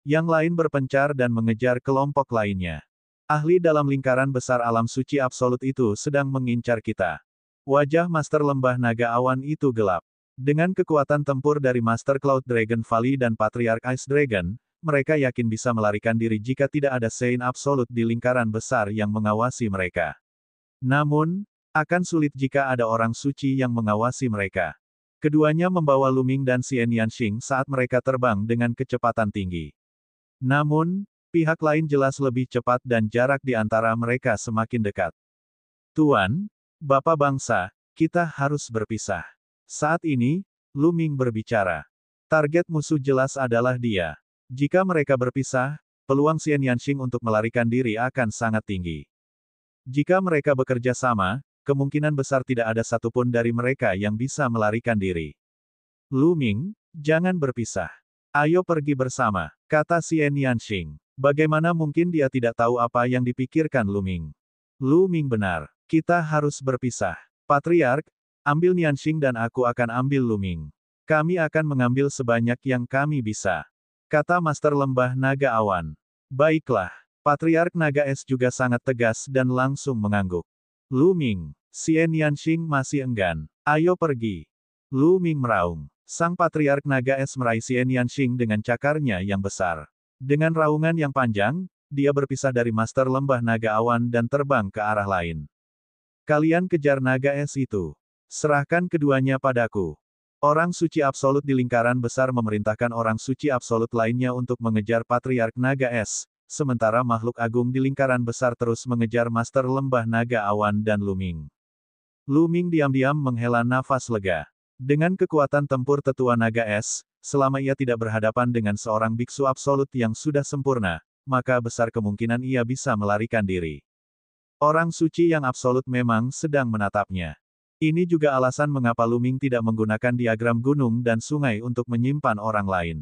Yang lain berpencar dan mengejar kelompok lainnya. Ahli dalam lingkaran besar alam suci absolut itu sedang mengincar kita. Wajah Master Lembah Naga Awan itu gelap. Dengan kekuatan tempur dari Master Cloud Dragon Valley dan Patriark Ice Dragon, mereka yakin bisa melarikan diri jika tidak ada Sein absolut di lingkaran besar yang mengawasi mereka. Namun, akan sulit jika ada orang suci yang mengawasi mereka. Keduanya membawa Luming dan Xian Yanxing saat mereka terbang dengan kecepatan tinggi. Namun, pihak lain jelas lebih cepat dan jarak di antara mereka semakin dekat. Tuan, Bapak Bangsa, kita harus berpisah. Saat ini, Luming berbicara. Target musuh jelas adalah dia. Jika mereka berpisah, peluang Xian Yanxing untuk melarikan diri akan sangat tinggi. Jika mereka bekerja sama, kemungkinan besar tidak ada satupun dari mereka yang bisa melarikan diri. Luming, jangan berpisah. Ayo pergi bersama, kata Xian Yanxing. Bagaimana mungkin dia tidak tahu apa yang dipikirkan Luming? Luming benar. Kita harus berpisah. Patriark, ambil Nianxing dan aku akan ambil Luming. Kami akan mengambil sebanyak yang kami bisa. Kata Master Lembah Naga Awan. Baiklah. Patriark Naga Es juga sangat tegas dan langsung mengangguk. Luming, Xian Yanxing masih enggan. Ayo pergi. Luming meraung. Sang Patriark Naga Es meraih Xian Yanxing dengan cakarnya yang besar. Dengan raungan yang panjang, dia berpisah dari Master Lembah Naga Awan dan terbang ke arah lain. Kalian kejar naga es itu. Serahkan keduanya padaku. Orang suci absolut di lingkaran besar memerintahkan orang suci absolut lainnya untuk mengejar Patriark Naga Es, sementara makhluk agung di lingkaran besar terus mengejar Master Lembah Naga Awan dan Luming. Luming diam-diam menghela nafas lega. Dengan kekuatan tempur tetua Naga Es, selama ia tidak berhadapan dengan seorang biksu absolut yang sudah sempurna, maka besar kemungkinan ia bisa melarikan diri. Orang suci yang absolut memang sedang menatapnya. Ini juga alasan mengapa Luming tidak menggunakan diagram gunung dan sungai untuk menyimpan orang lain.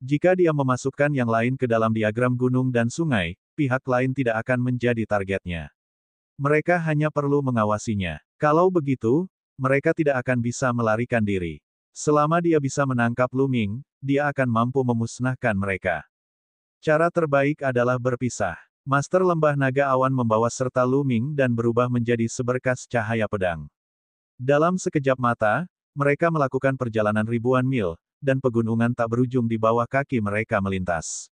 Jika dia memasukkan yang lain ke dalam diagram gunung dan sungai, pihak lain tidak akan menjadi targetnya. Mereka hanya perlu mengawasinya. Kalau begitu, mereka tidak akan bisa melarikan diri. Selama dia bisa menangkap Luming, dia akan mampu memusnahkan mereka. Cara terbaik adalah berpisah. Master Lembah Naga Awan membawa serta Luming dan berubah menjadi seberkas cahaya pedang. Dalam sekejap mata, mereka melakukan perjalanan ribuan mil, dan pegunungan tak berujung di bawah kaki mereka melintas.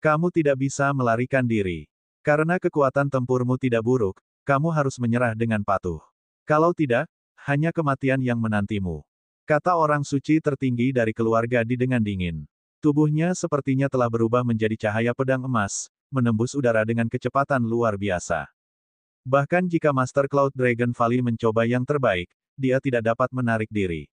Kamu tidak bisa melarikan diri. Karena kekuatan tempurmu tidak buruk, kamu harus menyerah dengan patuh. Kalau tidak, hanya kematian yang menantimu. Kata orang suci tertinggi dari keluarga di dengan dingin. Tubuhnya sepertinya telah berubah menjadi cahaya pedang emas, menembus udara dengan kecepatan luar biasa. Bahkan jika Master Cloud Dragon Valley mencoba yang terbaik, dia tidak dapat menarik diri.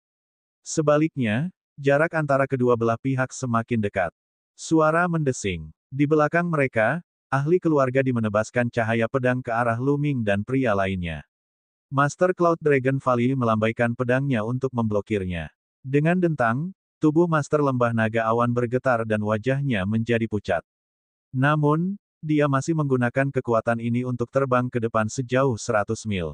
Sebaliknya, jarak antara kedua belah pihak semakin dekat. Suara mendesing. Di belakang mereka, ahli keluarga menebaskan cahaya pedang ke arah Luming dan pria lainnya. Master Cloud Dragon Valley melambaikan pedangnya untuk memblokirnya. Dengan dentang, tubuh Master Lembah Naga Awan bergetar dan wajahnya menjadi pucat. Namun, dia masih menggunakan kekuatan ini untuk terbang ke depan sejauh 100 mil.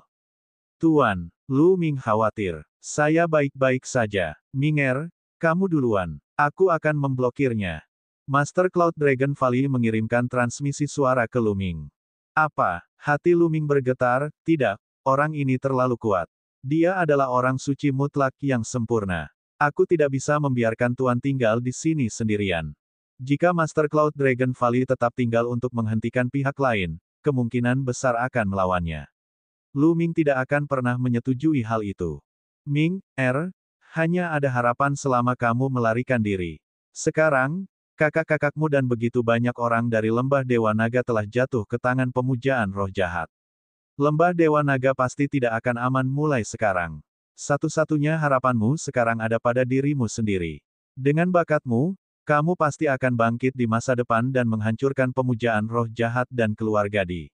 Tuan, Luming khawatir. Saya baik-baik saja. Minger, kamu duluan. Aku akan memblokirnya. Master Cloud Dragon Valley mengirimkan transmisi suara ke Luming. Apa? Hati Luming bergetar, tidak, orang ini terlalu kuat. Dia adalah orang suci mutlak yang sempurna. Aku tidak bisa membiarkan Tuan tinggal di sini sendirian. Jika Master Cloud Dragon Valley tetap tinggal untuk menghentikan pihak lain, kemungkinan besar akan melawannya. Luming tidak akan pernah menyetujui hal itu. Ming, hanya ada harapan selama kamu melarikan diri. Sekarang, kakak-kakakmu dan begitu banyak orang dari Lembah Dewa Naga telah jatuh ke tangan pemujaan roh jahat. Lembah Dewa Naga pasti tidak akan aman mulai sekarang. Satu-satunya harapanmu sekarang ada pada dirimu sendiri. Dengan bakatmu, kamu pasti akan bangkit di masa depan dan menghancurkan pemujaan roh jahat dan keluarga Di.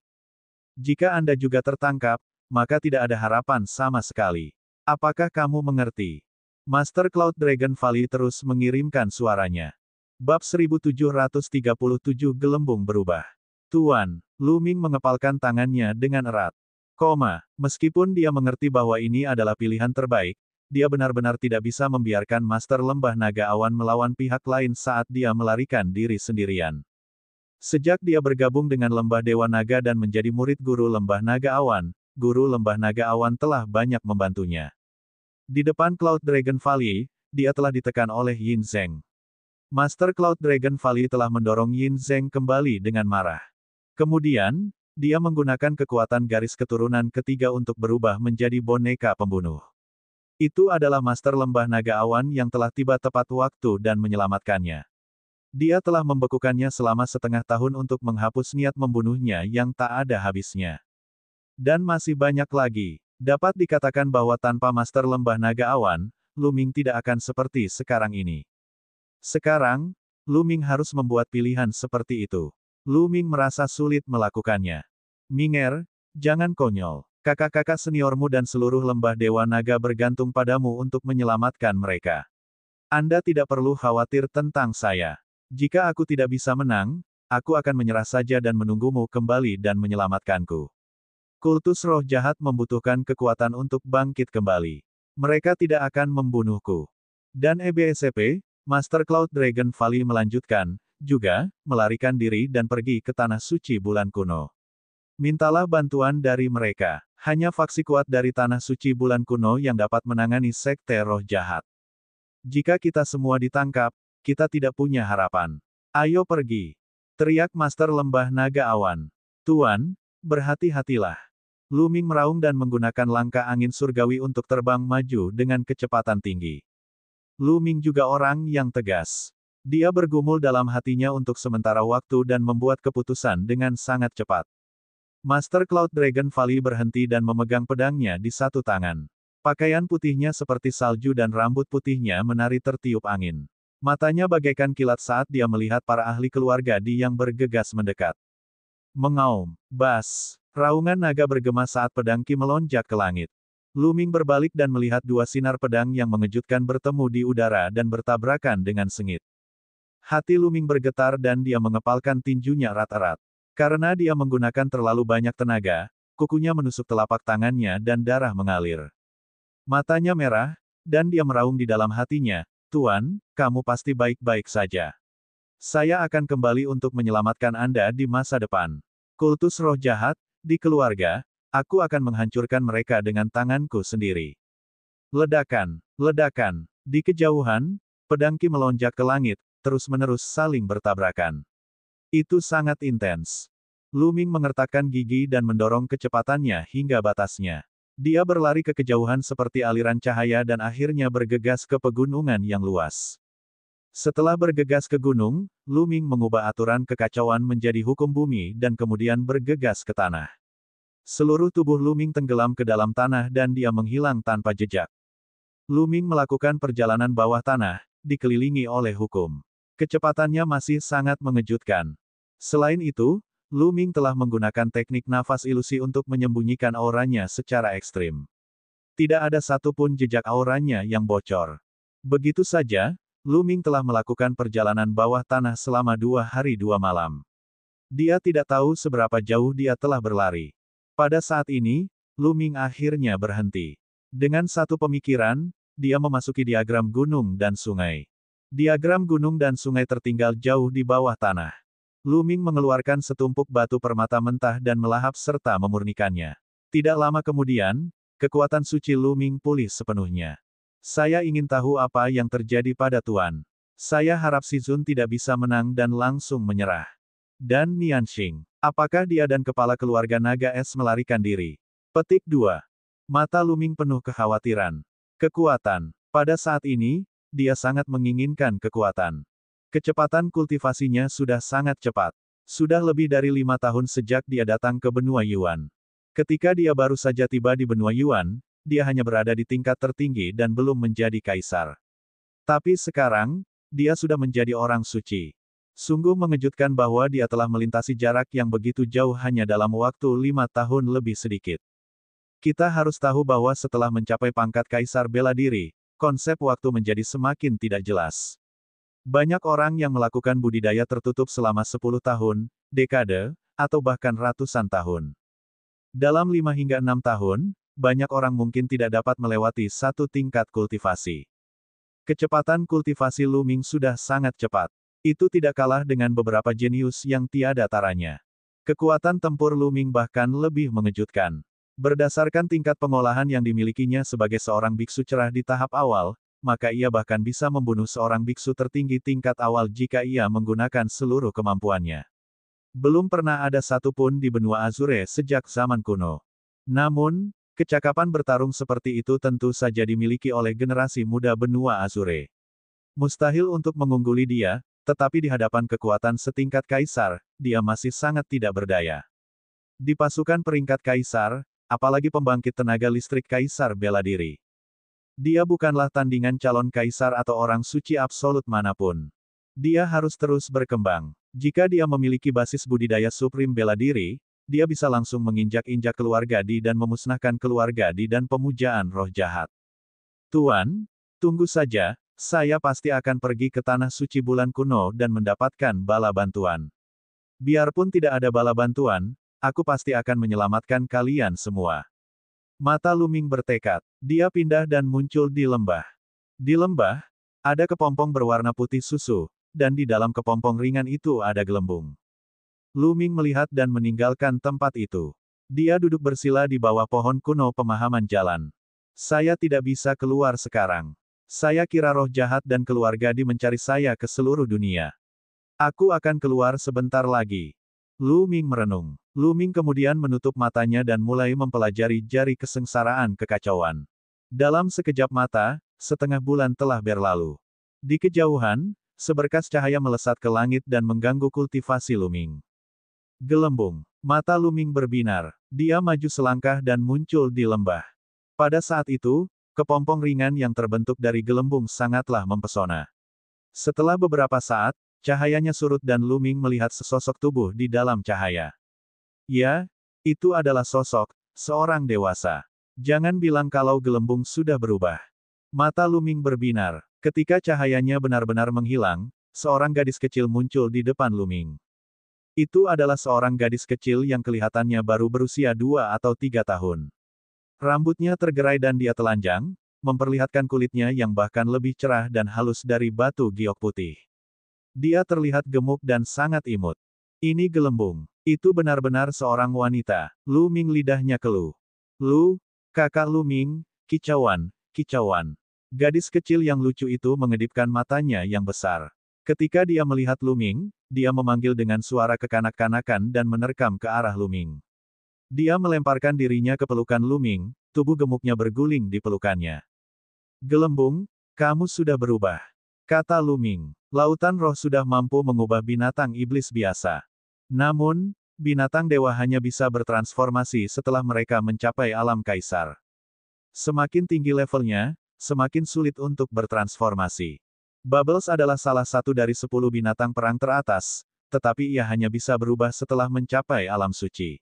Jika Anda juga tertangkap, maka tidak ada harapan sama sekali. Apakah kamu mengerti? Master Cloud Dragon Valley terus mengirimkan suaranya. Bab 1737 Gelembung berubah. Tuan, Luming mengepalkan tangannya dengan erat. Meskipun dia mengerti bahwa ini adalah pilihan terbaik, dia benar-benar tidak bisa membiarkan Master Lembah Naga Awan melawan pihak lain saat dia melarikan diri sendirian. Sejak dia bergabung dengan Lembah Dewa Naga dan menjadi murid Guru Lembah Naga Awan, Guru Lembah Naga Awan telah banyak membantunya. Di depan Cloud Dragon Valley, dia telah ditekan oleh Yin Zheng. Master Cloud Dragon Valley telah mendorong Yin Zheng kembali dengan marah. Kemudian, dia menggunakan kekuatan garis keturunan ketiga untuk berubah menjadi boneka pembunuh. Itu adalah Master Lembah Naga Awan yang telah tiba tepat waktu dan menyelamatkannya. Dia telah membekukannya selama setengah tahun untuk menghapus niat membunuhnya yang tak ada habisnya. Dan masih banyak lagi. Dapat dikatakan bahwa tanpa Master Lembah Naga Awan, Luming tidak akan seperti sekarang ini. Sekarang, Luming harus membuat pilihan seperti itu. Luming merasa sulit melakukannya. Minger, jangan konyol. Kakak-kakak seniormu dan seluruh Lembah Dewa Naga bergantung padamu untuk menyelamatkan mereka. Anda tidak perlu khawatir tentang saya. Jika aku tidak bisa menang, aku akan menyerah saja dan menunggumu kembali dan menyelamatkanku. Kultus roh jahat membutuhkan kekuatan untuk bangkit kembali. Mereka tidak akan membunuhku. Dan EBSP, Master Cloud Dragon Valley melanjutkan, juga, melarikan diri dan pergi ke Tanah Suci Bulan Kuno. Mintalah bantuan dari mereka. Hanya faksi kuat dari Tanah Suci Bulan Kuno yang dapat menangani sekte roh jahat. Jika kita semua ditangkap, kita tidak punya harapan. Ayo pergi. Teriak Master Lembah Naga Awan. Tuan, berhati-hatilah. Lu Ming meraung dan menggunakan langkah angin surgawi untuk terbang maju dengan kecepatan tinggi. Lu Ming juga orang yang tegas. Dia bergumul dalam hatinya untuk sementara waktu dan membuat keputusan dengan sangat cepat. Master Cloud Dragon Valley berhenti dan memegang pedangnya di satu tangan. Pakaian putihnya seperti salju dan rambut putihnya menari tertiup angin. Matanya bagaikan kilat saat dia melihat para ahli keluarga Di yang bergegas mendekat. Mengaum, bas. Raungan naga bergema saat pedang Qi melonjak ke langit. Lu Ming berbalik dan melihat dua sinar pedang yang mengejutkan bertemu di udara dan bertabrakan dengan sengit. Hati Lu Ming bergetar dan dia mengepalkan tinjunya erat-erat. Karena dia menggunakan terlalu banyak tenaga, kukunya menusuk telapak tangannya dan darah mengalir. Matanya merah, dan dia meraung di dalam hatinya, "Tuan, kamu pasti baik-baik saja. Saya akan kembali untuk menyelamatkan Anda di masa depan. Kultus roh jahat, di keluarga, aku akan menghancurkan mereka dengan tanganku sendiri." Ledakan, ledakan. Di kejauhan, pedang Qi melonjak ke langit, terus-menerus saling bertabrakan. Itu sangat intens. Lu Ming mengertakkan gigi dan mendorong kecepatannya hingga batasnya. Dia berlari ke kejauhan seperti aliran cahaya dan akhirnya bergegas ke pegunungan yang luas. Setelah bergegas ke gunung, Lu Ming mengubah aturan kekacauan menjadi hukum bumi dan kemudian bergegas ke tanah. Seluruh tubuh Lu Ming tenggelam ke dalam tanah dan dia menghilang tanpa jejak. Lu Ming melakukan perjalanan bawah tanah, dikelilingi oleh hukum. Kecepatannya masih sangat mengejutkan. Selain itu, Lu Ming telah menggunakan teknik nafas ilusi untuk menyembunyikan auranya secara ekstrim. Tidak ada satupun jejak auranya yang bocor. Begitu saja, Lu Ming telah melakukan perjalanan bawah tanah selama 2 hari 2 malam. Dia tidak tahu seberapa jauh dia telah berlari. Pada saat ini, Lu Ming akhirnya berhenti. Dengan satu pemikiran, dia memasuki diagram gunung dan sungai. Diagram gunung dan sungai tertinggal jauh di bawah tanah. Lu Ming mengeluarkan setumpuk batu permata mentah dan melahap serta memurnikannya. Tidak lama kemudian, kekuatan suci Lu Ming pulih sepenuhnya. Saya ingin tahu apa yang terjadi pada Tuan. Saya harap Si Zun tidak bisa menang dan langsung menyerah. Dan Nianxing, apakah dia dan kepala keluarga naga es melarikan diri? Petik 2. Mata Lu Ming penuh kekhawatiran. Kekuatan. Pada saat ini, dia sangat menginginkan kekuatan. Kecepatan kultivasinya sudah sangat cepat. Sudah lebih dari 5 tahun sejak dia datang ke benua Yuan. Ketika dia baru saja tiba di benua Yuan, dia hanya berada di tingkat tertinggi dan belum menjadi kaisar. Tapi sekarang, dia sudah menjadi orang suci. Sungguh mengejutkan bahwa dia telah melintasi jarak yang begitu jauh hanya dalam waktu 5 tahun lebih sedikit. Kita harus tahu bahwa setelah mencapai pangkat kaisar bela diri, konsep waktu menjadi semakin tidak jelas. Banyak orang yang melakukan budidaya tertutup selama 10 tahun, dekade, atau bahkan ratusan tahun. Dalam 5 hingga 6 tahun, banyak orang mungkin tidak dapat melewati satu tingkat kultivasi. Kecepatan kultivasi Lu Ming sudah sangat cepat. Itu tidak kalah dengan beberapa jenius yang tiada taranya. Kekuatan tempur Lu Ming bahkan lebih mengejutkan. Berdasarkan tingkat pengolahan yang dimilikinya sebagai seorang biksu cerah di tahap awal, maka ia bahkan bisa membunuh seorang biksu tertinggi tingkat awal jika ia menggunakan seluruh kemampuannya. Belum pernah ada satupun di benua Azure sejak zaman kuno. Namun, kecakapan bertarung seperti itu tentu saja dimiliki oleh generasi muda benua Azure. Mustahil untuk mengungguli dia, tetapi di hadapan kekuatan setingkat kaisar, dia masih sangat tidak berdaya. Di pasukan peringkat kaisar, apalagi pembangkit tenaga listrik kaisar bela diri. Dia bukanlah tandingan calon kaisar atau orang suci absolut manapun. Dia harus terus berkembang. Jika dia memiliki basis budidaya suprim bela diri, dia bisa langsung menginjak-injak keluarga Di dan memusnahkan keluarga Di dan pemujaan roh jahat. Tuan, tunggu saja, saya pasti akan pergi ke tanah suci bulan kuno dan mendapatkan bala bantuan. Biarpun tidak ada bala bantuan, aku pasti akan menyelamatkan kalian semua. Mata Lu Ming bertekad. Dia pindah dan muncul di lembah. Di lembah, ada kepompong berwarna putih susu, dan di dalam kepompong ringan itu ada gelembung. Lu Ming melihat dan meninggalkan tempat itu. Dia duduk bersila di bawah pohon kuno pemahaman jalan. Saya tidak bisa keluar sekarang. Saya kira roh jahat dan keluarga Di mencari saya ke seluruh dunia. Aku akan keluar sebentar lagi. Lu Ming merenung. Lu Ming kemudian menutup matanya dan mulai mempelajari jari kesengsaraan kekacauan. Dalam sekejap mata, setengah bulan telah berlalu. Di kejauhan, seberkas cahaya melesat ke langit dan mengganggu kultivasi Lu Ming. Gelembung. Mata Lu Ming berbinar. Dia maju selangkah dan muncul di lembah. Pada saat itu, kepompong ringan yang terbentuk dari gelembung sangatlah mempesona. Setelah beberapa saat, cahayanya surut dan Lu Ming melihat sesosok tubuh di dalam cahaya. Ya, itu adalah sosok seorang dewasa. Jangan bilang kalau gelembung sudah berubah. Mata Lu Ming berbinar. Ketika cahayanya benar-benar menghilang, seorang gadis kecil muncul di depan Lu Ming. Itu adalah seorang gadis kecil yang kelihatannya baru berusia 2 atau 3 tahun. Rambutnya tergerai dan dia telanjang, memperlihatkan kulitnya yang bahkan lebih cerah dan halus dari batu giok putih. Dia terlihat gemuk dan sangat imut. Ini gelembung. Itu benar-benar seorang wanita. Lu Ming lidahnya keluh. Lu, kakak Lu Ming, kicauan, kicauan. Gadis kecil yang lucu itu mengedipkan matanya yang besar. Ketika dia melihat Lu Ming, dia memanggil dengan suara kekanak-kanakan dan menerkam ke arah Lu Ming. Dia melemparkan dirinya ke pelukan Lu Ming, tubuh gemuknya berguling di pelukannya. Gelembung, kamu sudah berubah. Kata Lu Ming. Lautan roh sudah mampu mengubah binatang iblis biasa. Namun, binatang dewa hanya bisa bertransformasi setelah mereka mencapai alam kaisar. Semakin tinggi levelnya, semakin sulit untuk bertransformasi. Bubbles adalah salah satu dari 10 binatang perang teratas, tetapi ia hanya bisa berubah setelah mencapai alam suci.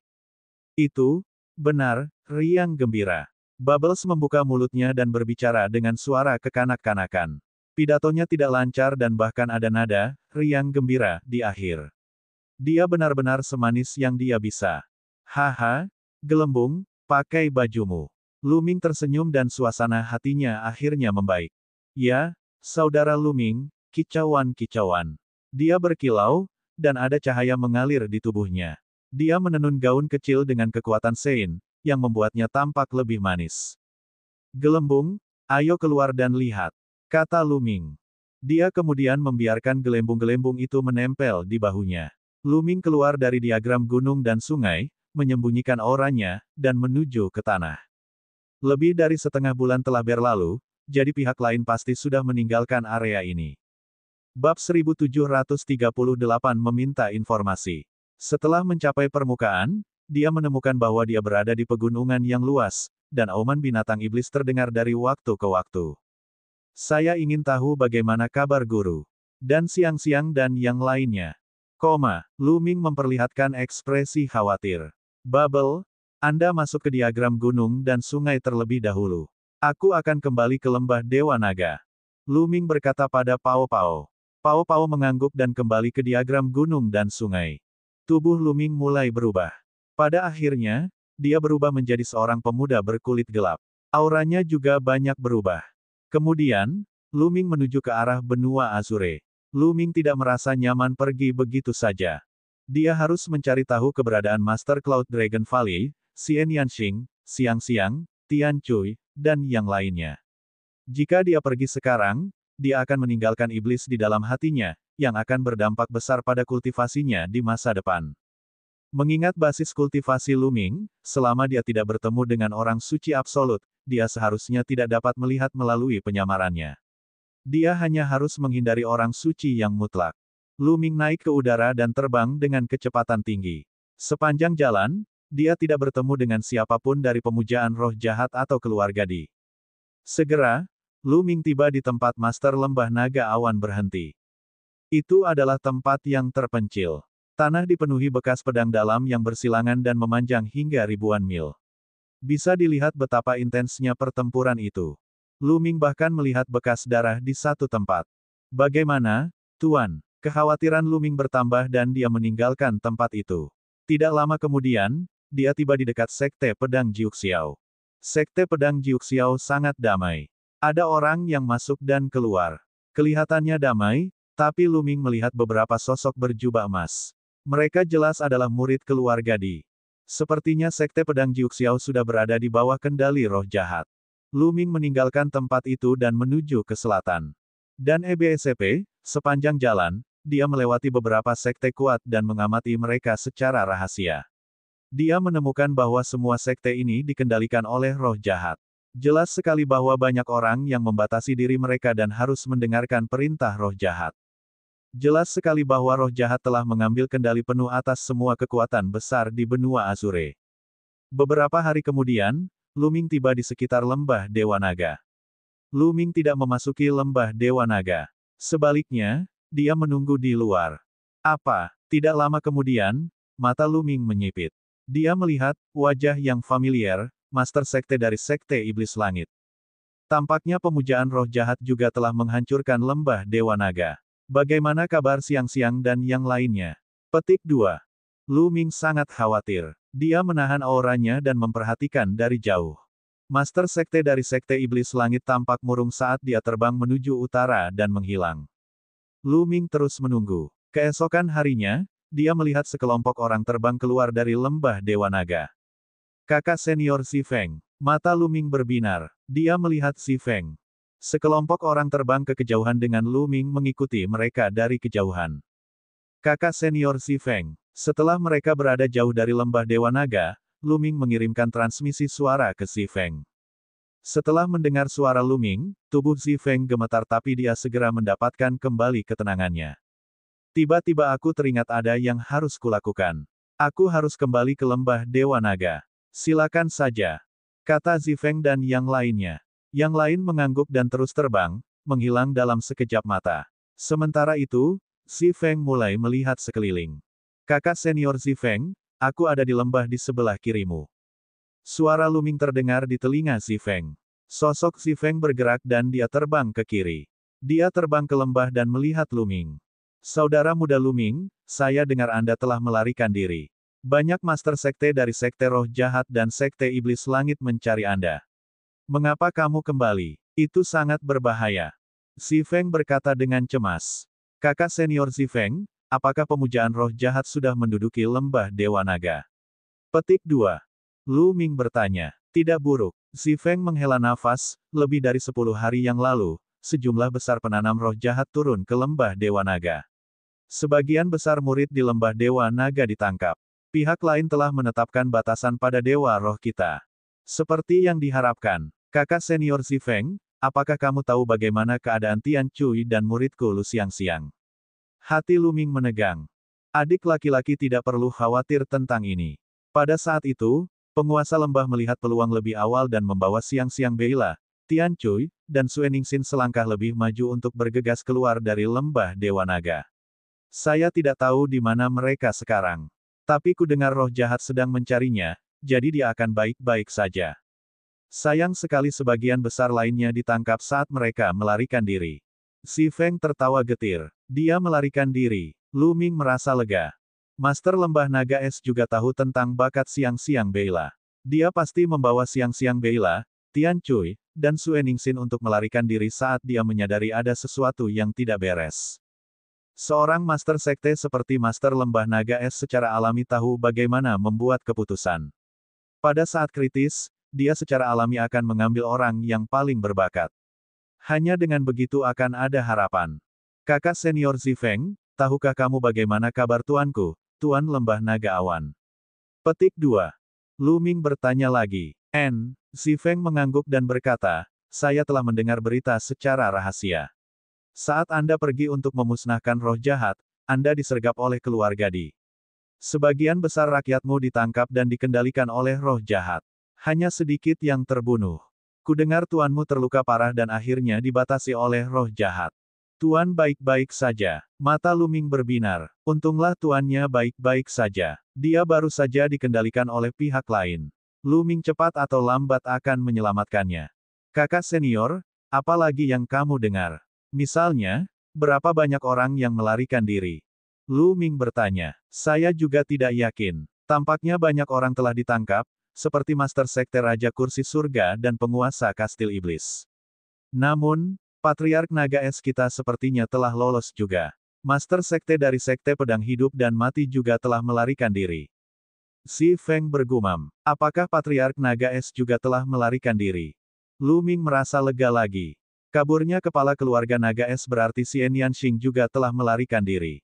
Itu, benar, riang gembira. Bubbles membuka mulutnya dan berbicara dengan suara kekanak-kanakan. Pidatonya tidak lancar dan bahkan ada nada, riang gembira, di akhir. Dia benar-benar semanis yang dia bisa. Haha, gelembung, pakai bajumu. Lu Ming tersenyum dan suasana hatinya akhirnya membaik. Ya, saudara Lu Ming, kicauan-kicauan. Dia berkilau, dan ada cahaya mengalir di tubuhnya. Dia menenun gaun kecil dengan kekuatan Sein, yang membuatnya tampak lebih manis. Gelembung, ayo keluar dan lihat, kata Lu Ming. Dia kemudian membiarkan gelembung-gelembung itu menempel di bahunya. Lu Ming keluar dari diagram gunung dan sungai, menyembunyikan auranya, dan menuju ke tanah. Lebih dari setengah bulan telah berlalu, jadi pihak lain pasti sudah meninggalkan area ini. Bab 1738 meminta informasi. Setelah mencapai permukaan, dia menemukan bahwa dia berada di pegunungan yang luas, dan auman binatang iblis terdengar dari waktu ke waktu. Saya ingin tahu bagaimana kabar guru. Dan siang-siang dan yang lainnya. Lu Ming memperlihatkan ekspresi khawatir. Bubble, Anda masuk ke diagram gunung dan sungai terlebih dahulu. Aku akan kembali ke lembah Dewa Naga. Lu Ming berkata pada Pao Pao. Pao Pao mengangguk dan kembali ke diagram gunung dan sungai. Tubuh Lu Ming mulai berubah. Pada akhirnya, dia berubah menjadi seorang pemuda berkulit gelap. Auranya juga banyak berubah. Kemudian, Lu Ming menuju ke arah benua Azure. Lu Ming tidak merasa nyaman pergi begitu saja. Dia harus mencari tahu keberadaan Master Cloud Dragon Valley, Xian Yanxing, Siang-Siang, Tian Cui, dan yang lainnya. Jika dia pergi sekarang, dia akan meninggalkan iblis di dalam hatinya, yang akan berdampak besar pada kultivasinya di masa depan. Mengingat basis kultivasi Lu Ming, selama dia tidak bertemu dengan orang suci absolut, dia seharusnya tidak dapat melihat melalui penyamarannya. Dia hanya harus menghindari orang suci yang mutlak. Lu Ming naik ke udara dan terbang dengan kecepatan tinggi. Sepanjang jalan, dia tidak bertemu dengan siapapun dari pemujaan roh jahat atau keluarga Di. Segera, Lu Ming tiba di tempat Master Lembah Naga Awan berhenti. Itu adalah tempat yang terpencil. Tanah dipenuhi bekas pedang dalam yang bersilangan dan memanjang hingga ribuan mil. Bisa dilihat betapa intensnya pertempuran itu. Lu Ming bahkan melihat bekas darah di satu tempat. Bagaimana, Tuan? Kekhawatiran Lu Ming bertambah dan dia meninggalkan tempat itu. Tidak lama kemudian, dia tiba di dekat Sekte Pedang Jiuxiao. Sekte Pedang Jiuxiao sangat damai. Ada orang yang masuk dan keluar. Kelihatannya damai, tapi Lu Ming melihat beberapa sosok berjubah emas. Mereka jelas adalah murid keluarga Di. Sepertinya Sekte Pedang Jiuxiao sudah berada di bawah kendali roh jahat. Lu Ming meninggalkan tempat itu dan menuju ke selatan. Dan EBSCP, sepanjang jalan, dia melewati beberapa sekte kuat dan mengamati mereka secara rahasia. Dia menemukan bahwa semua sekte ini dikendalikan oleh roh jahat. Jelas sekali bahwa banyak orang yang membatasi diri mereka dan harus mendengarkan perintah roh jahat. Jelas sekali bahwa roh jahat telah mengambil kendali penuh atas semua kekuatan besar di benua Azure. Beberapa hari kemudian, Lu Ming tiba di sekitar lembah Dewa Naga. Lu Ming tidak memasuki lembah Dewa Naga. Sebaliknya, dia menunggu di luar. Apa? Tidak lama kemudian, mata Lu Ming menyipit. Dia melihat wajah yang familiar, master sekte dari sekte iblis langit. Tampaknya pemujaan roh jahat juga telah menghancurkan lembah Dewa Naga. Bagaimana kabar siang-siang dan yang lainnya? Petik 2. Lu Ming sangat khawatir. Dia menahan auranya dan memperhatikan dari jauh. Master sekte dari sekte iblis langit tampak murung saat dia terbang menuju utara dan menghilang. Lu Ming terus menunggu. Keesokan harinya, dia melihat sekelompok orang terbang keluar dari lembah Dewa Naga. Kakak senior Si Feng. Mata Lu Ming berbinar. Dia melihat Si Feng. Sekelompok orang terbang ke kejauhan dengan Lu Ming mengikuti mereka dari kejauhan. Kakak senior Si Feng. Setelah mereka berada jauh dari lembah Dewa Naga, Lu Ming mengirimkan transmisi suara ke Si Feng. Setelah mendengar suara Lu Ming, tubuh Si Feng gemetar tapi dia segera mendapatkan kembali ketenangannya. Tiba-tiba aku teringat ada yang harus kulakukan. Aku harus kembali ke lembah Dewa Naga. Silakan saja, kata Si Feng dan yang lainnya. Yang lain mengangguk dan terus terbang, menghilang dalam sekejap mata. Sementara itu, Si Feng mulai melihat sekeliling. Kakak senior Si Feng, aku ada di lembah di sebelah kirimu. Suara Lu Ming terdengar di telinga Si Feng. Sosok Si Feng bergerak dan dia terbang ke kiri. Dia terbang ke lembah dan melihat Lu Ming. Saudara muda Lu Ming, saya dengar Anda telah melarikan diri. Banyak master sekte dari sekte roh jahat dan sekte iblis langit mencari Anda. Mengapa kamu kembali? Itu sangat berbahaya. Si Feng berkata dengan cemas. Kakak senior Si Feng, apakah pemujaan roh jahat sudah menduduki lembah Dewa Naga? Petik 2. Lu Ming bertanya. Tidak buruk. Si Feng menghela nafas, lebih dari 10 hari yang lalu, sejumlah besar penanam roh jahat turun ke lembah Dewa Naga. Sebagian besar murid di lembah Dewa Naga ditangkap. Pihak lain telah menetapkan batasan pada Dewa Roh kita. Seperti yang diharapkan. Kakak senior Si Feng, apakah kamu tahu bagaimana keadaan Tian Cui dan muridku Lu siang-siang? Hati Lu Ming menegang. Adik laki-laki tidak perlu khawatir tentang ini. Pada saat itu, penguasa lembah melihat peluang lebih awal dan membawa siang-siang Beila, Tian Cui, dan Sue Ningsin selangkah lebih maju untuk bergegas keluar dari lembah Dewa Naga. Saya tidak tahu di mana mereka sekarang. Tapi ku dengar roh jahat sedang mencarinya, jadi dia akan baik-baik saja. Sayang sekali sebagian besar lainnya ditangkap saat mereka melarikan diri. Si Feng tertawa getir. Dia melarikan diri. Lu Ming merasa lega. Master Lembah Naga Es juga tahu tentang bakat siang-siang Beila. Dia pasti membawa siang-siang Beila, Tian Cui, dan Sue Ningsin untuk melarikan diri saat dia menyadari ada sesuatu yang tidak beres. Seorang master sekte seperti Master Lembah Naga Es secara alami tahu bagaimana membuat keputusan. Pada saat kritis, dia secara alami akan mengambil orang yang paling berbakat. Hanya dengan begitu akan ada harapan. Kakak senior Si Feng, tahukah kamu bagaimana kabar tuanku, Tuan Lembah Naga Awan? Petik 2. Lu Ming bertanya lagi. Si Feng mengangguk dan berkata, saya telah mendengar berita secara rahasia. Saat Anda pergi untuk memusnahkan roh jahat, Anda disergap oleh keluarga Di. Sebagian besar rakyatmu ditangkap dan dikendalikan oleh roh jahat. Hanya sedikit yang terbunuh. Kudengar tuanmu terluka parah dan akhirnya dibatasi oleh roh jahat. Tuan baik-baik saja. Mata Lu Ming berbinar. Untunglah tuannya baik-baik saja. Dia baru saja dikendalikan oleh pihak lain. Lu Ming cepat atau lambat akan menyelamatkannya. Kakak senior, apa lagi yang kamu dengar? Misalnya, berapa banyak orang yang melarikan diri? Lu Ming bertanya. Saya juga tidak yakin. Tampaknya banyak orang telah ditangkap, seperti Master Sekte Raja Kursi Surga dan penguasa Kastil Iblis. Namun, Patriark Naga Es kita sepertinya telah lolos juga. Master Sekte dari Sekte Pedang Hidup dan Mati juga telah melarikan diri. Si Feng bergumam. Apakah Patriark Naga Es juga telah melarikan diri? Lu Ming merasa lega lagi. Kaburnya kepala keluarga naga es berarti Xian Yanxing juga telah melarikan diri.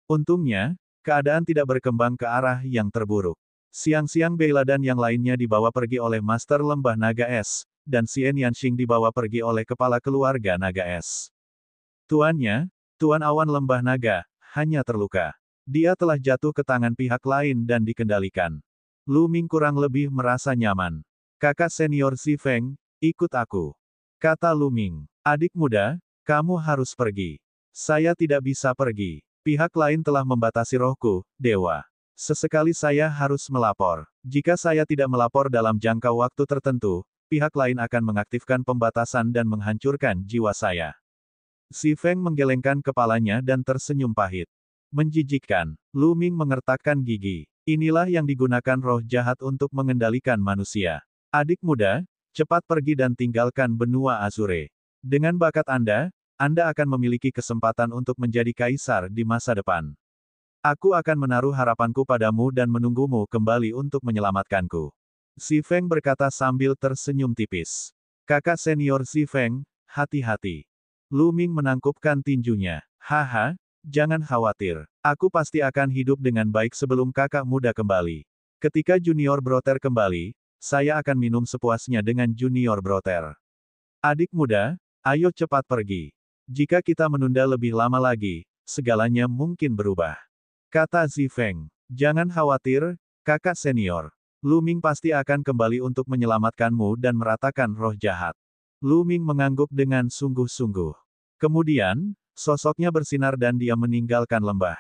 Untungnya, keadaan tidak berkembang ke arah yang terburuk. Siang-siang Beyla dan yang lainnya dibawa pergi oleh Master Lembah Naga Es, dan Xian Yanxing dibawa pergi oleh kepala keluarga naga es. Tuannya, Tuan Awan Lembah Naga, hanya terluka. Dia telah jatuh ke tangan pihak lain dan dikendalikan. Lu Ming kurang lebih merasa nyaman. Kakak senior Xi Feng, ikut aku. Kata Lu Ming. Adik muda, kamu harus pergi. Saya tidak bisa pergi. Pihak lain telah membatasi rohku, Dewa. Sesekali saya harus melapor. Jika saya tidak melapor dalam jangka waktu tertentu, pihak lain akan mengaktifkan pembatasan dan menghancurkan jiwa saya. Xi Feng menggelengkan kepalanya dan tersenyum pahit. Menjijikkan. Lu Ming mengertakkan gigi. Inilah yang digunakan roh jahat untuk mengendalikan manusia. Adik muda, cepat pergi dan tinggalkan benua Azure. Dengan bakat Anda akan memiliki kesempatan untuk menjadi kaisar di masa depan. Aku akan menaruh harapanku padamu dan menunggumu kembali untuk menyelamatkanku. Xi Feng berkata sambil tersenyum tipis. Kakak senior Xi Feng, hati-hati. Lu Ming menangkupkan tinjunya. Haha, jangan khawatir. Aku pasti akan hidup dengan baik sebelum kakak muda kembali. Ketika Junior Brother kembali, saya akan minum sepuasnya dengan Junior Brother. Adik muda, ayo cepat pergi. Jika kita menunda lebih lama lagi, segalanya mungkin berubah. Kata Xi Feng. Jangan khawatir, kakak senior. Lu Ming pasti akan kembali untuk menyelamatkanmu dan meratakan roh jahat. Lu Ming mengangguk dengan sungguh-sungguh. Kemudian, sosoknya bersinar dan dia meninggalkan lembah.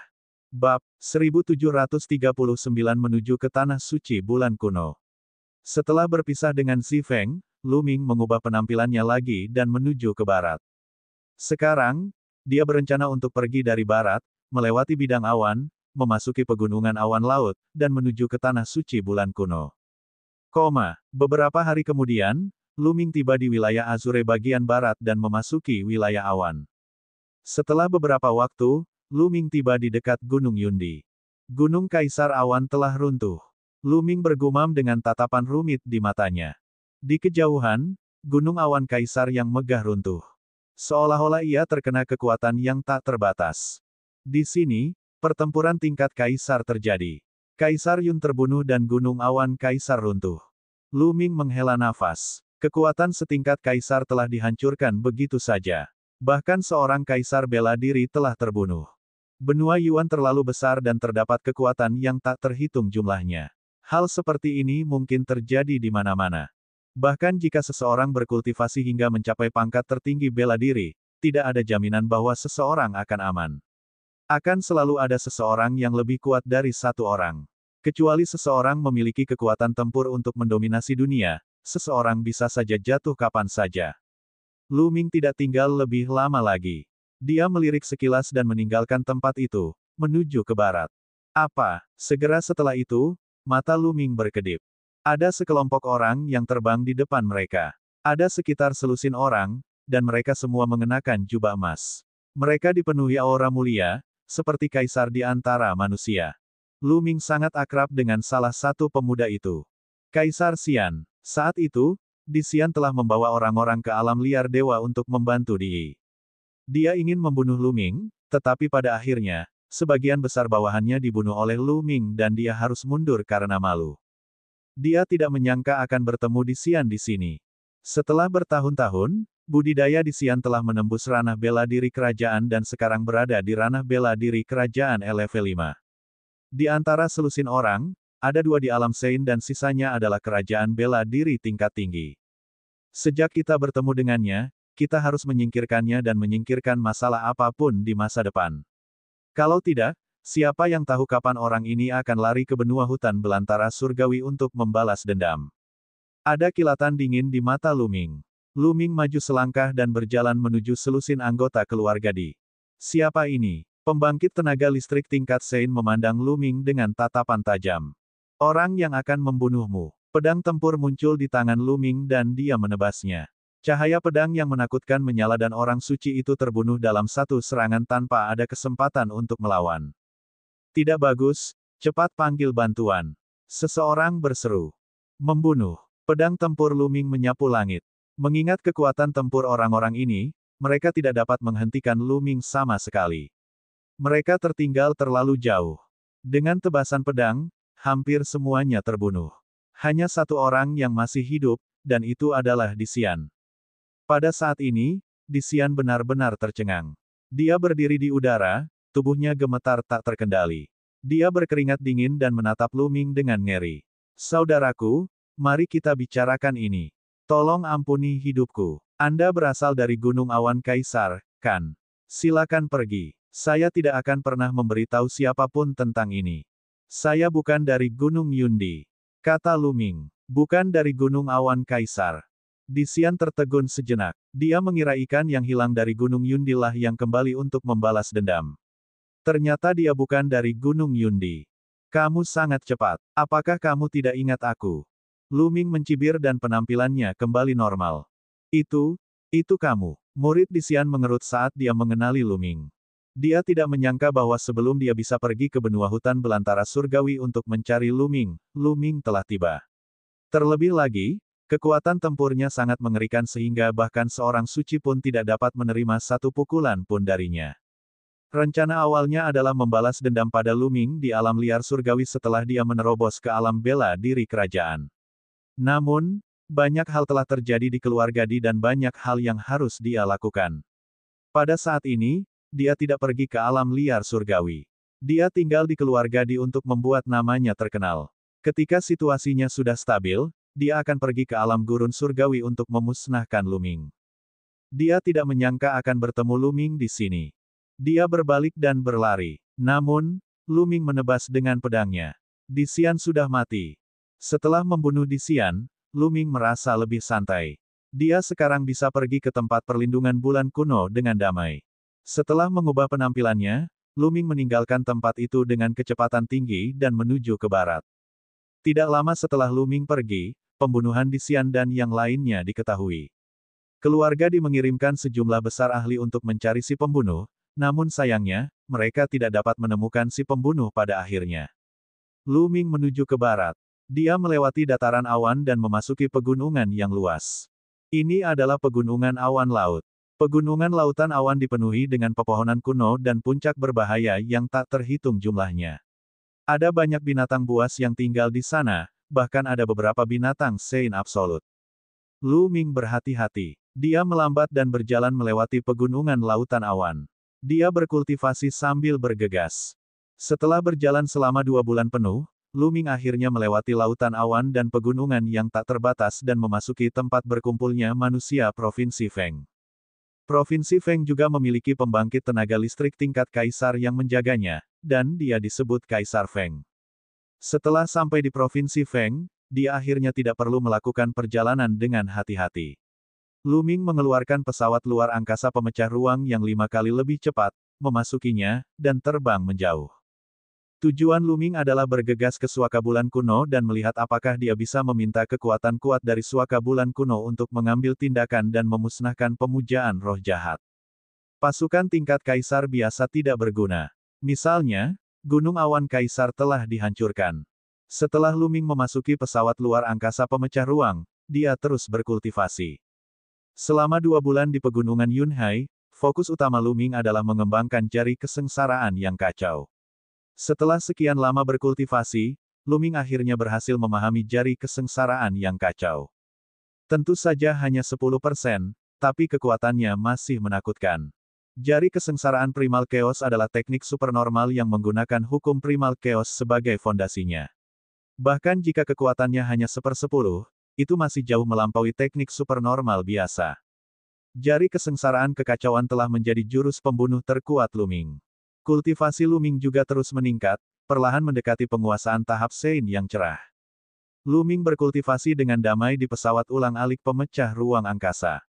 Bab 1739 menuju ke Tanah Suci Bulan Kuno. Setelah berpisah dengan Xi Feng, Lu Ming mengubah penampilannya lagi dan menuju ke barat. Sekarang, dia berencana untuk pergi dari barat, melewati bidang awan, memasuki pegunungan awan laut, dan menuju ke Tanah Suci Bulan Kuno. Beberapa hari kemudian, Lu Ming tiba di wilayah Azure bagian barat dan memasuki wilayah awan. Setelah beberapa waktu, Lu Ming tiba di dekat Gunung Yundi. Gunung Kaisar Awan telah runtuh. Lu Ming bergumam dengan tatapan rumit di matanya. Di kejauhan, Gunung Awan Kaisar yang megah runtuh. Seolah-olah ia terkena kekuatan yang tak terbatas. Di sini, pertempuran tingkat Kaisar terjadi. Kaisar Yun terbunuh dan Gunung Awan Kaisar runtuh. Lu Ming menghela nafas. Kekuatan setingkat Kaisar telah dihancurkan begitu saja. Bahkan seorang Kaisar bela diri telah terbunuh. Benua Yuan terlalu besar dan terdapat kekuatan yang tak terhitung jumlahnya. Hal seperti ini mungkin terjadi di mana-mana. Bahkan jika seseorang berkultivasi hingga mencapai pangkat tertinggi bela diri, tidak ada jaminan bahwa seseorang akan aman. Akan selalu ada seseorang yang lebih kuat dari satu orang. Kecuali seseorang memiliki kekuatan tempur untuk mendominasi dunia, seseorang bisa saja jatuh kapan saja. Lu Ming tidak tinggal lebih lama lagi. Dia melirik sekilas dan meninggalkan tempat itu, menuju ke barat. Segera setelah itu, mata Lu Ming berkedip. Ada sekelompok orang yang terbang di depan mereka. Ada sekitar selusin orang, dan mereka semua mengenakan jubah emas. Mereka dipenuhi aura mulia, seperti kaisar di antara manusia. Lu Ming sangat akrab dengan salah satu pemuda itu. Kaisar Xian. Saat itu, Di Xian telah membawa orang-orang ke alam liar dewa untuk membantu Di. Dia ingin membunuh Lu Ming, tetapi pada akhirnya, sebagian besar bawahannya dibunuh oleh Lu Ming dan dia harus mundur karena malu. Dia tidak menyangka akan bertemu Di Xian di sini. Setelah bertahun-tahun, budidaya Di Xian telah menembus ranah bela diri kerajaan dan sekarang berada di ranah bela diri kerajaan level 5. Di antara selusin orang, ada 2 di alam Sein dan sisanya adalah kerajaan bela diri tingkat tinggi. Sejak kita bertemu dengannya, kita harus menyingkirkannya dan menyingkirkan masalah apapun di masa depan. Kalau tidak, siapa yang tahu kapan orang ini akan lari ke benua hutan belantara surgawi untuk membalas dendam. Ada kilatan dingin di mata Lu Ming. Lu Ming maju selangkah dan berjalan menuju selusin anggota keluarga Di. Siapa ini? Pembangkit tenaga listrik tingkat Sein memandang Lu Ming dengan tatapan tajam. Orang yang akan membunuhmu. Pedang tempur muncul di tangan Lu Ming dan dia menebasnya. Cahaya pedang yang menakutkan menyala dan orang suci itu terbunuh dalam satu serangan tanpa ada kesempatan untuk melawan. Tidak bagus, cepat panggil bantuan. Seseorang berseru. Membunuh. Pedang tempur Lu Ming menyapu langit. Mengingat kekuatan tempur orang-orang ini, mereka tidak dapat menghentikan Lu Ming sama sekali. Mereka tertinggal terlalu jauh. Dengan tebasan pedang, hampir semuanya terbunuh. Hanya satu orang yang masih hidup, dan itu adalah Disian. Pada saat ini, Disian benar-benar tercengang. Dia berdiri di udara, tubuhnya gemetar tak terkendali. Dia berkeringat dingin dan menatap Lu Ming dengan ngeri. Saudaraku, mari kita bicarakan ini. Tolong ampuni hidupku. Anda berasal dari Gunung Awan Kaisar, kan? Silakan pergi. Saya tidak akan pernah memberitahu siapapun tentang ini. Saya bukan dari Gunung Yundi, kata Lu Ming. Bukan dari Gunung Awan Kaisar. Disian tertegun sejenak. Dia mengira ikan yang hilang dari Gunung Yundi lah yang kembali untuk membalas dendam. Ternyata dia bukan dari Gunung Yundi. Kamu sangat cepat. Apakah kamu tidak ingat aku? Lu Ming mencibir dan penampilannya kembali normal. Itu kamu. Murid Disian mengerut saat dia mengenali Lu Ming. Dia tidak menyangka bahwa sebelum dia bisa pergi ke benua hutan belantara surgawi untuk mencari Lu Ming telah tiba. Terlebih lagi, kekuatan tempurnya sangat mengerikan sehingga bahkan seorang suci pun tidak dapat menerima satu pukulan pun darinya. Rencana awalnya adalah membalas dendam pada Lu Ming di alam liar surgawi setelah dia menerobos ke alam bela diri kerajaan. Namun, banyak hal telah terjadi di keluarga Di dan banyak hal yang harus dia lakukan. Pada saat ini, dia tidak pergi ke alam liar surgawi. Dia tinggal di keluarga Di untuk membuat namanya terkenal. Ketika situasinya sudah stabil, dia akan pergi ke alam gurun surgawi untuk memusnahkan Lu Ming. Dia tidak menyangka akan bertemu Lu Ming di sini. Dia berbalik dan berlari. Namun, Lu Ming menebas dengan pedangnya. Disian sudah mati. Setelah membunuh Disian, Lu Ming merasa lebih santai. Dia sekarang bisa pergi ke tempat perlindungan bulan kuno dengan damai. Setelah mengubah penampilannya, Lu Ming meninggalkan tempat itu dengan kecepatan tinggi dan menuju ke barat. Tidak lama setelah Lu Ming pergi, pembunuhan Disian dan yang lainnya diketahui. Keluarga Di mengirimkan sejumlah besar ahli untuk mencari si pembunuh, namun sayangnya, mereka tidak dapat menemukan si pembunuh pada akhirnya. Lu Ming menuju ke barat. Dia melewati dataran awan dan memasuki pegunungan yang luas. Ini adalah pegunungan awan laut. Pegunungan lautan awan dipenuhi dengan pepohonan kuno dan puncak berbahaya yang tak terhitung jumlahnya. Ada banyak binatang buas yang tinggal di sana, bahkan ada beberapa binatang sein absolut. Lu Ming berhati-hati. Dia melambat dan berjalan melewati pegunungan lautan awan. Dia berkultivasi sambil bergegas. Setelah berjalan selama 2 bulan penuh, Lu Ming akhirnya melewati lautan awan dan pegunungan yang tak terbatas dan memasuki tempat berkumpulnya manusia Provinsi Feng. Provinsi Feng juga memiliki pembangkit tenaga listrik tingkat kaisar yang menjaganya, dan dia disebut Kaisar Feng. Setelah sampai di Provinsi Feng, dia akhirnya tidak perlu melakukan perjalanan dengan hati-hati. Lu Ming mengeluarkan pesawat luar angkasa pemecah ruang yang 5 kali lebih cepat, memasukinya, dan terbang menjauh. Tujuan Lu Ming adalah bergegas ke Suaka Bulan Kuno dan melihat apakah dia bisa meminta kekuatan kuat dari Suaka Bulan Kuno untuk mengambil tindakan dan memusnahkan pemujaan roh jahat. Pasukan tingkat kaisar biasa tidak berguna. Misalnya, Gunung Awan Kaisar telah dihancurkan. Setelah Lu Ming memasuki pesawat luar angkasa pemecah ruang, dia terus berkultivasi. Selama 2 bulan di pegunungan Yunhai, fokus utama Lu Ming adalah mengembangkan jari kesengsaraan yang kacau. Setelah sekian lama berkultivasi, Lu Ming akhirnya berhasil memahami jari kesengsaraan yang kacau. Tentu saja hanya 10%, tapi kekuatannya masih menakutkan. Jari kesengsaraan Primal Chaos adalah teknik supernormal yang menggunakan hukum Primal Chaos sebagai fondasinya. Bahkan jika kekuatannya hanya 1/10, itu masih jauh melampaui teknik supernormal biasa. Jari kesengsaraan kekacauan telah menjadi jurus pembunuh terkuat Lu Ming. Kultivasi Lu Ming juga terus meningkat, perlahan mendekati penguasaan tahap Sein yang cerah. Lu Ming berkultivasi dengan damai di pesawat ulang-alik pemecah ruang angkasa.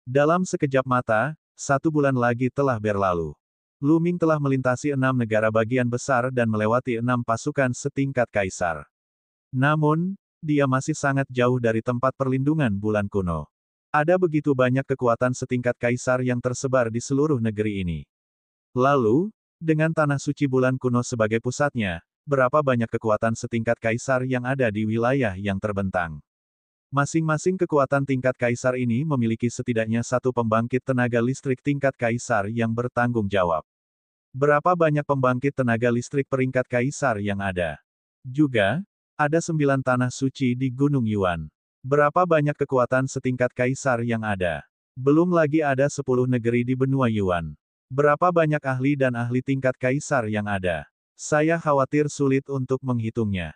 Dalam sekejap mata, 1 bulan lagi telah berlalu. Lu Ming telah melintasi 6 negara bagian besar dan melewati 6 pasukan setingkat kaisar. Namun, dia masih sangat jauh dari tempat perlindungan bulan kuno. Ada begitu banyak kekuatan setingkat kaisar yang tersebar di seluruh negeri ini. Lalu, dengan tanah suci bulan kuno sebagai pusatnya, berapa banyak kekuatan setingkat kaisar yang ada di wilayah yang terbentang? Masing-masing kekuatan tingkat kaisar ini memiliki setidaknya satu pembangkit tenaga listrik tingkat kaisar yang bertanggung jawab. Berapa banyak pembangkit tenaga listrik peringkat kaisar yang ada? Juga, ada 9 tanah suci di Gunung Yuan. Berapa banyak kekuatan setingkat kaisar yang ada? Belum lagi ada 10 negeri di benua Yuan. Berapa banyak ahli dan ahli tingkat kaisar yang ada? Saya khawatir sulit untuk menghitungnya.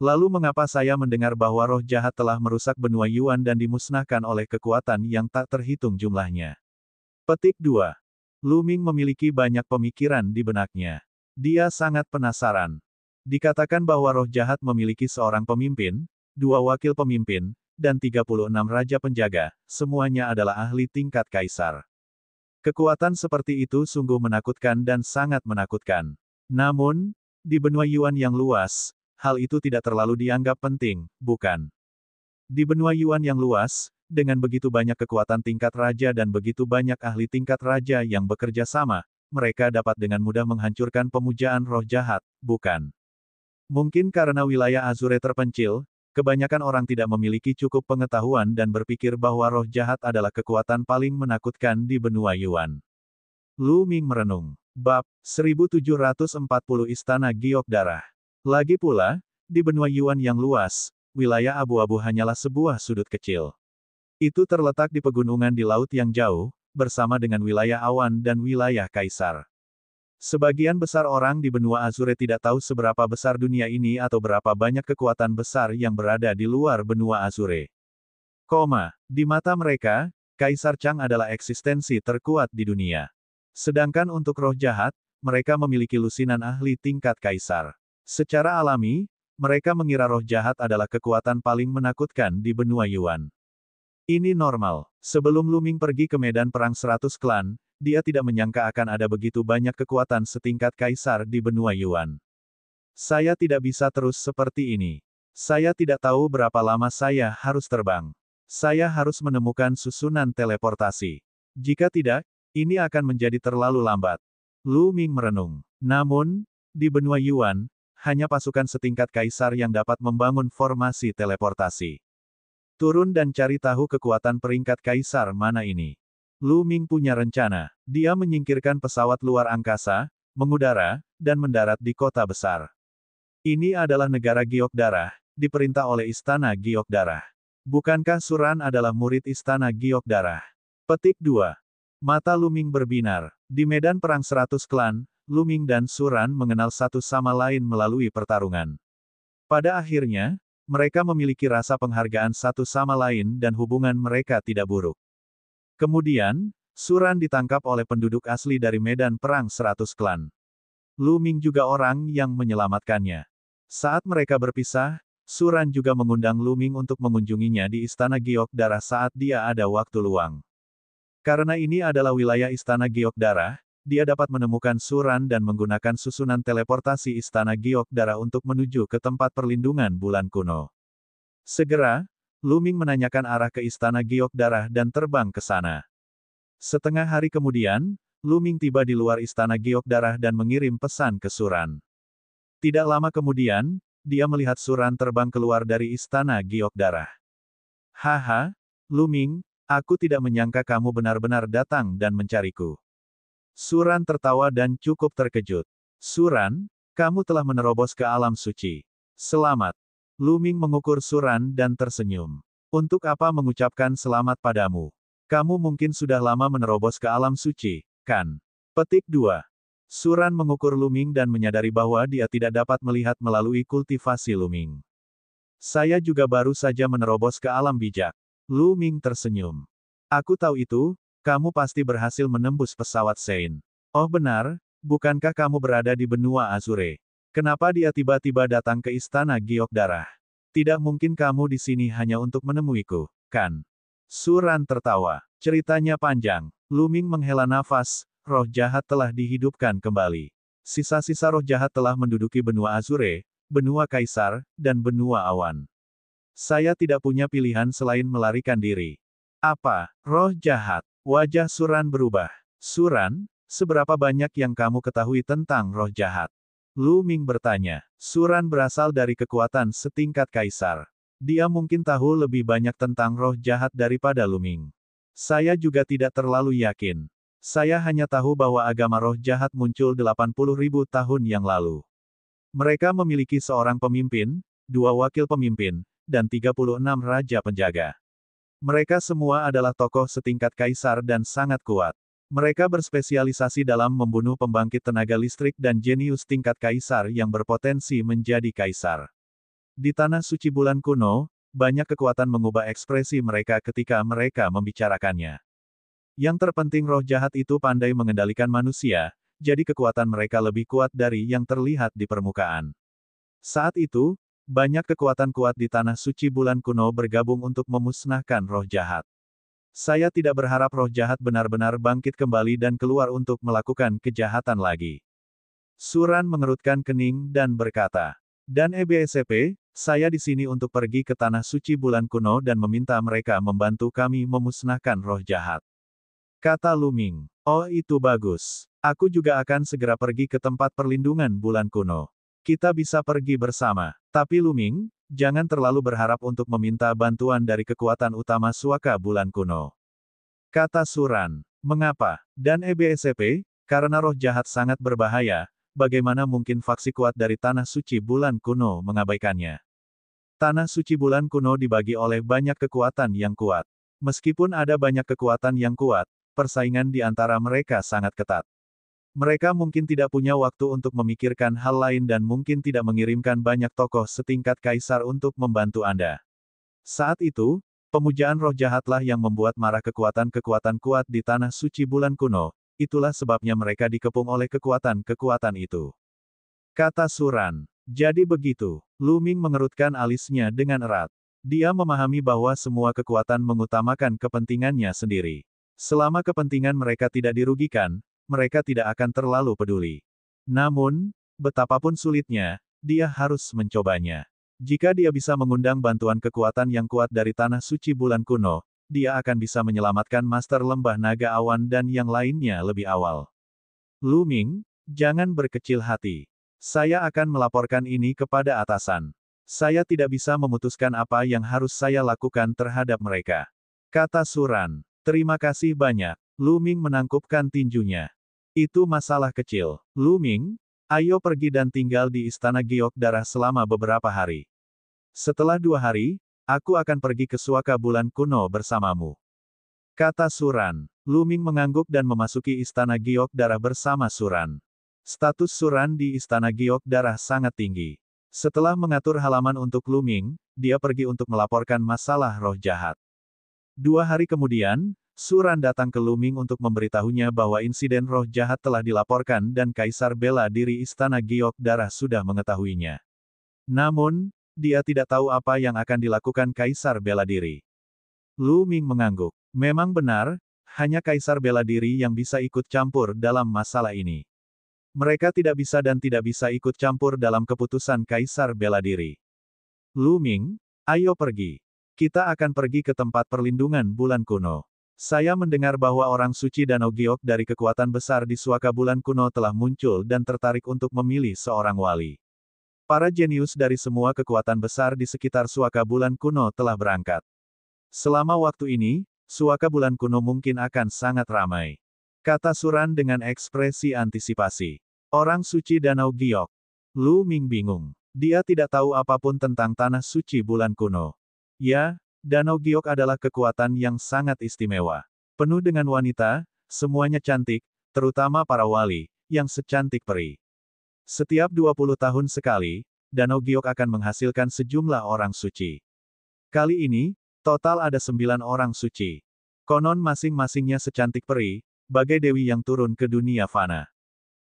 Lalu mengapa saya mendengar bahwa roh jahat telah merusak benua Yuan dan dimusnahkan oleh kekuatan yang tak terhitung jumlahnya? Petik 2. Lu Ming memiliki banyak pemikiran di benaknya. Dia sangat penasaran. Dikatakan bahwa roh jahat memiliki seorang pemimpin, 2 wakil pemimpin, dan 36 raja penjaga, semuanya adalah ahli tingkat kaisar. Kekuatan seperti itu sungguh menakutkan dan sangat menakutkan. Namun, di benua Yuan yang luas, hal itu tidak terlalu dianggap penting, bukan? Di benua Yuan yang luas, dengan begitu banyak kekuatan tingkat raja dan begitu banyak ahli tingkat raja yang bekerja sama, mereka dapat dengan mudah menghancurkan pemujaan roh jahat, bukan? Mungkin karena wilayah Azure terpencil, kebanyakan orang tidak memiliki cukup pengetahuan dan berpikir bahwa roh jahat adalah kekuatan paling menakutkan di benua Yuan. Lu Ming merenung. Bab 1740 Istana Giok Darah. Lagi pula, di benua Yuan yang luas, wilayah abu-abu hanyalah sebuah sudut kecil. Itu terletak di pegunungan di laut yang jauh, bersama dengan wilayah awan dan wilayah kaisar. Sebagian besar orang di benua Azure tidak tahu seberapa besar dunia ini atau berapa banyak kekuatan besar yang berada di luar benua Azure. Di mata mereka, Kaisar Chang adalah eksistensi terkuat di dunia. Sedangkan untuk roh jahat, mereka memiliki lusinan ahli tingkat kaisar. Secara alami, mereka mengira roh jahat adalah kekuatan paling menakutkan di benua Yuan. Ini normal. Sebelum Lu Ming pergi ke medan perang 100 klan, dia tidak menyangka akan ada begitu banyak kekuatan setingkat kaisar di benua Yuan. Saya tidak bisa terus seperti ini. Saya tidak tahu berapa lama saya harus terbang. Saya harus menemukan susunan teleportasi. Jika tidak, ini akan menjadi terlalu lambat. Lu Ming merenung. Namun, di benua Yuan, hanya pasukan setingkat kaisar yang dapat membangun formasi teleportasi. Turun dan cari tahu kekuatan peringkat kaisar mana ini. Lu Ming punya rencana. Dia menyingkirkan pesawat luar angkasa, mengudara, dan mendarat di kota besar. Ini adalah negara Giok Darah, diperintah oleh Istana Giok Darah. Bukankah Suran adalah murid Istana Giok Darah? Petik 2. Mata Lu Ming berbinar. Di medan perang 100 klan, Lu Ming dan Suran mengenal satu sama lain melalui pertarungan. Pada akhirnya, mereka memiliki rasa penghargaan satu sama lain dan hubungan mereka tidak buruk. Kemudian, Suran ditangkap oleh penduduk asli dari medan perang 100 klan. Lu Ming juga orang yang menyelamatkannya. Saat mereka berpisah, Suran juga mengundang Lu Ming untuk mengunjunginya di Istana Giok Darah saat dia ada waktu luang. Karena ini adalah wilayah Istana Giok Darah, dia dapat menemukan Suran dan menggunakan susunan teleportasi Istana Giok Darah untuk menuju ke tempat perlindungan bulan kuno. Segera, Lu Ming menanyakan arah ke Istana Giok Darah dan terbang ke sana. Setengah hari kemudian, Lu Ming tiba di luar Istana Giok Darah dan mengirim pesan ke Suran. Tidak lama kemudian, dia melihat Suran terbang keluar dari Istana Giok Darah. Haha, Lu Ming, aku tidak menyangka kamu benar-benar datang dan mencariku. Suran tertawa dan cukup terkejut. Suran, kamu telah menerobos ke alam suci. Selamat. Lu Ming mengukur Suran dan tersenyum. Untuk apa mengucapkan selamat padamu? Kamu mungkin sudah lama menerobos ke alam suci, kan? Petik 2. Suran mengukur Lu Ming dan menyadari bahwa dia tidak dapat melihat melalui kultivasi Lu Ming. Saya juga baru saja menerobos ke alam bijak. Lu Ming tersenyum. Aku tahu itu, kamu pasti berhasil menembus pesawat Sein. Oh benar, bukankah kamu berada di benua Azure? Kenapa dia tiba-tiba datang ke Istana Giok Darah? Tidak mungkin kamu di sini hanya untuk menemuiku, kan? Suran tertawa. Ceritanya panjang. Lu Ming menghela nafas, roh jahat telah dihidupkan kembali. Sisa-sisa roh jahat telah menduduki benua Azure, benua Kaisar, dan benua Awan. Saya tidak punya pilihan selain melarikan diri. Apa? Roh jahat. Wajah Suran berubah. Suran, seberapa banyak yang kamu ketahui tentang roh jahat? Lu Ming bertanya. Suran berasal dari kekuatan setingkat kaisar. Dia mungkin tahu lebih banyak tentang roh jahat daripada Luming. Saya juga tidak terlalu yakin. Saya hanya tahu bahwa agama roh jahat muncul 80.000 tahun yang lalu. Mereka memiliki seorang pemimpin, 2 wakil pemimpin, dan 36 raja penjaga. Mereka semua adalah tokoh setingkat kaisar dan sangat kuat. Mereka berspesialisasi dalam membunuh pembangkit tenaga listrik dan jenius tingkat kaisar yang berpotensi menjadi kaisar. Di Tanah Suci Bulan Kuno, banyak kekuatan mengubah ekspresi mereka ketika mereka membicarakannya. Yang terpenting roh jahat itu pandai mengendalikan manusia, jadi kekuatan mereka lebih kuat dari yang terlihat di permukaan. Saat itu, banyak kekuatan kuat di Tanah Suci Bulan Kuno bergabung untuk memusnahkan roh jahat. Saya tidak berharap roh jahat benar-benar bangkit kembali dan keluar untuk melakukan kejahatan lagi. Suran mengerutkan kening dan berkata, dan EBSCP, saya di sini untuk pergi ke Tanah Suci Bulan Kuno dan meminta mereka membantu kami memusnahkan roh jahat. Kata Luming, oh itu bagus. Aku juga akan segera pergi ke tempat perlindungan bulan kuno. Kita bisa pergi bersama. Tapi Luming, jangan terlalu berharap untuk meminta bantuan dari kekuatan utama Suaka Bulan Kuno. Kata Suran, mengapa? Dan EBSCP, karena roh jahat sangat berbahaya, bagaimana mungkin faksi kuat dari Tanah Suci Bulan Kuno mengabaikannya? Tanah Suci Bulan Kuno dibagi oleh banyak kekuatan yang kuat. Meskipun ada banyak kekuatan yang kuat, persaingan di antara mereka sangat ketat. Mereka mungkin tidak punya waktu untuk memikirkan hal lain dan mungkin tidak mengirimkan banyak tokoh setingkat kaisar untuk membantu Anda. Saat itu, pemujaan roh jahatlah yang membuat marah kekuatan-kekuatan kuat di Tanah Suci Bulan Kuno, itulah sebabnya mereka dikepung oleh kekuatan-kekuatan itu. Kata Suran, jadi begitu. Luming mengerutkan alisnya dengan erat. Dia memahami bahwa semua kekuatan mengutamakan kepentingannya sendiri. Selama kepentingan mereka tidak dirugikan, mereka tidak akan terlalu peduli. Namun, betapapun sulitnya, dia harus mencobanya. Jika dia bisa mengundang bantuan kekuatan yang kuat dari Tanah Suci Bulan Kuno, dia akan bisa menyelamatkan Master Lembah Naga Awan dan yang lainnya lebih awal. Luming, jangan berkecil hati. Saya akan melaporkan ini kepada atasan. Saya tidak bisa memutuskan apa yang harus saya lakukan terhadap mereka. Kata Suran, terima kasih banyak. Luming menangkupkan tinjunya. Itu masalah kecil. Luming, ayo pergi dan tinggal di Istana Giok Darah selama beberapa hari. Setelah 2 hari, aku akan pergi ke Suaka Bulan Kuno bersamamu. Kata Suran. Luming mengangguk dan memasuki Istana Giok Darah bersama Suran. Status Suran di Istana Giok Darah sangat tinggi. Setelah mengatur halaman untuk Luming, dia pergi untuk melaporkan masalah roh jahat. 2 hari kemudian, Suran datang ke Luming untuk memberitahunya bahwa insiden roh jahat telah dilaporkan dan Kaisar Bela Diri Istana Giok Darah sudah mengetahuinya. Namun, dia tidak tahu apa yang akan dilakukan Kaisar Bela Diri. Luming mengangguk. Memang benar, hanya Kaisar Bela Diri yang bisa ikut campur dalam masalah ini. Mereka tidak bisa dan tidak bisa ikut campur dalam keputusan Kaisar Bela Diri. Luming, ayo pergi. Kita akan pergi ke tempat perlindungan bulan kuno. Saya mendengar bahwa orang suci Danau Giok dari kekuatan besar di Suaka Bulan Kuno telah muncul dan tertarik untuk memilih seorang wali. Para jenius dari semua kekuatan besar di sekitar Suaka Bulan Kuno telah berangkat. Selama waktu ini, Suaka Bulan Kuno mungkin akan sangat ramai. Kata Suran dengan ekspresi antisipasi. Orang suci Danau Giok. Luming bingung. Dia tidak tahu apapun tentang Tanah Suci Bulan Kuno. Ya, Danau Giok adalah kekuatan yang sangat istimewa. Penuh dengan wanita, semuanya cantik, terutama para wali, yang secantik peri. Setiap 20 tahun sekali, Danau Giok akan menghasilkan sejumlah orang suci. Kali ini, total ada 9 orang suci. Konon masing-masingnya secantik peri, bagai dewi yang turun ke dunia fana.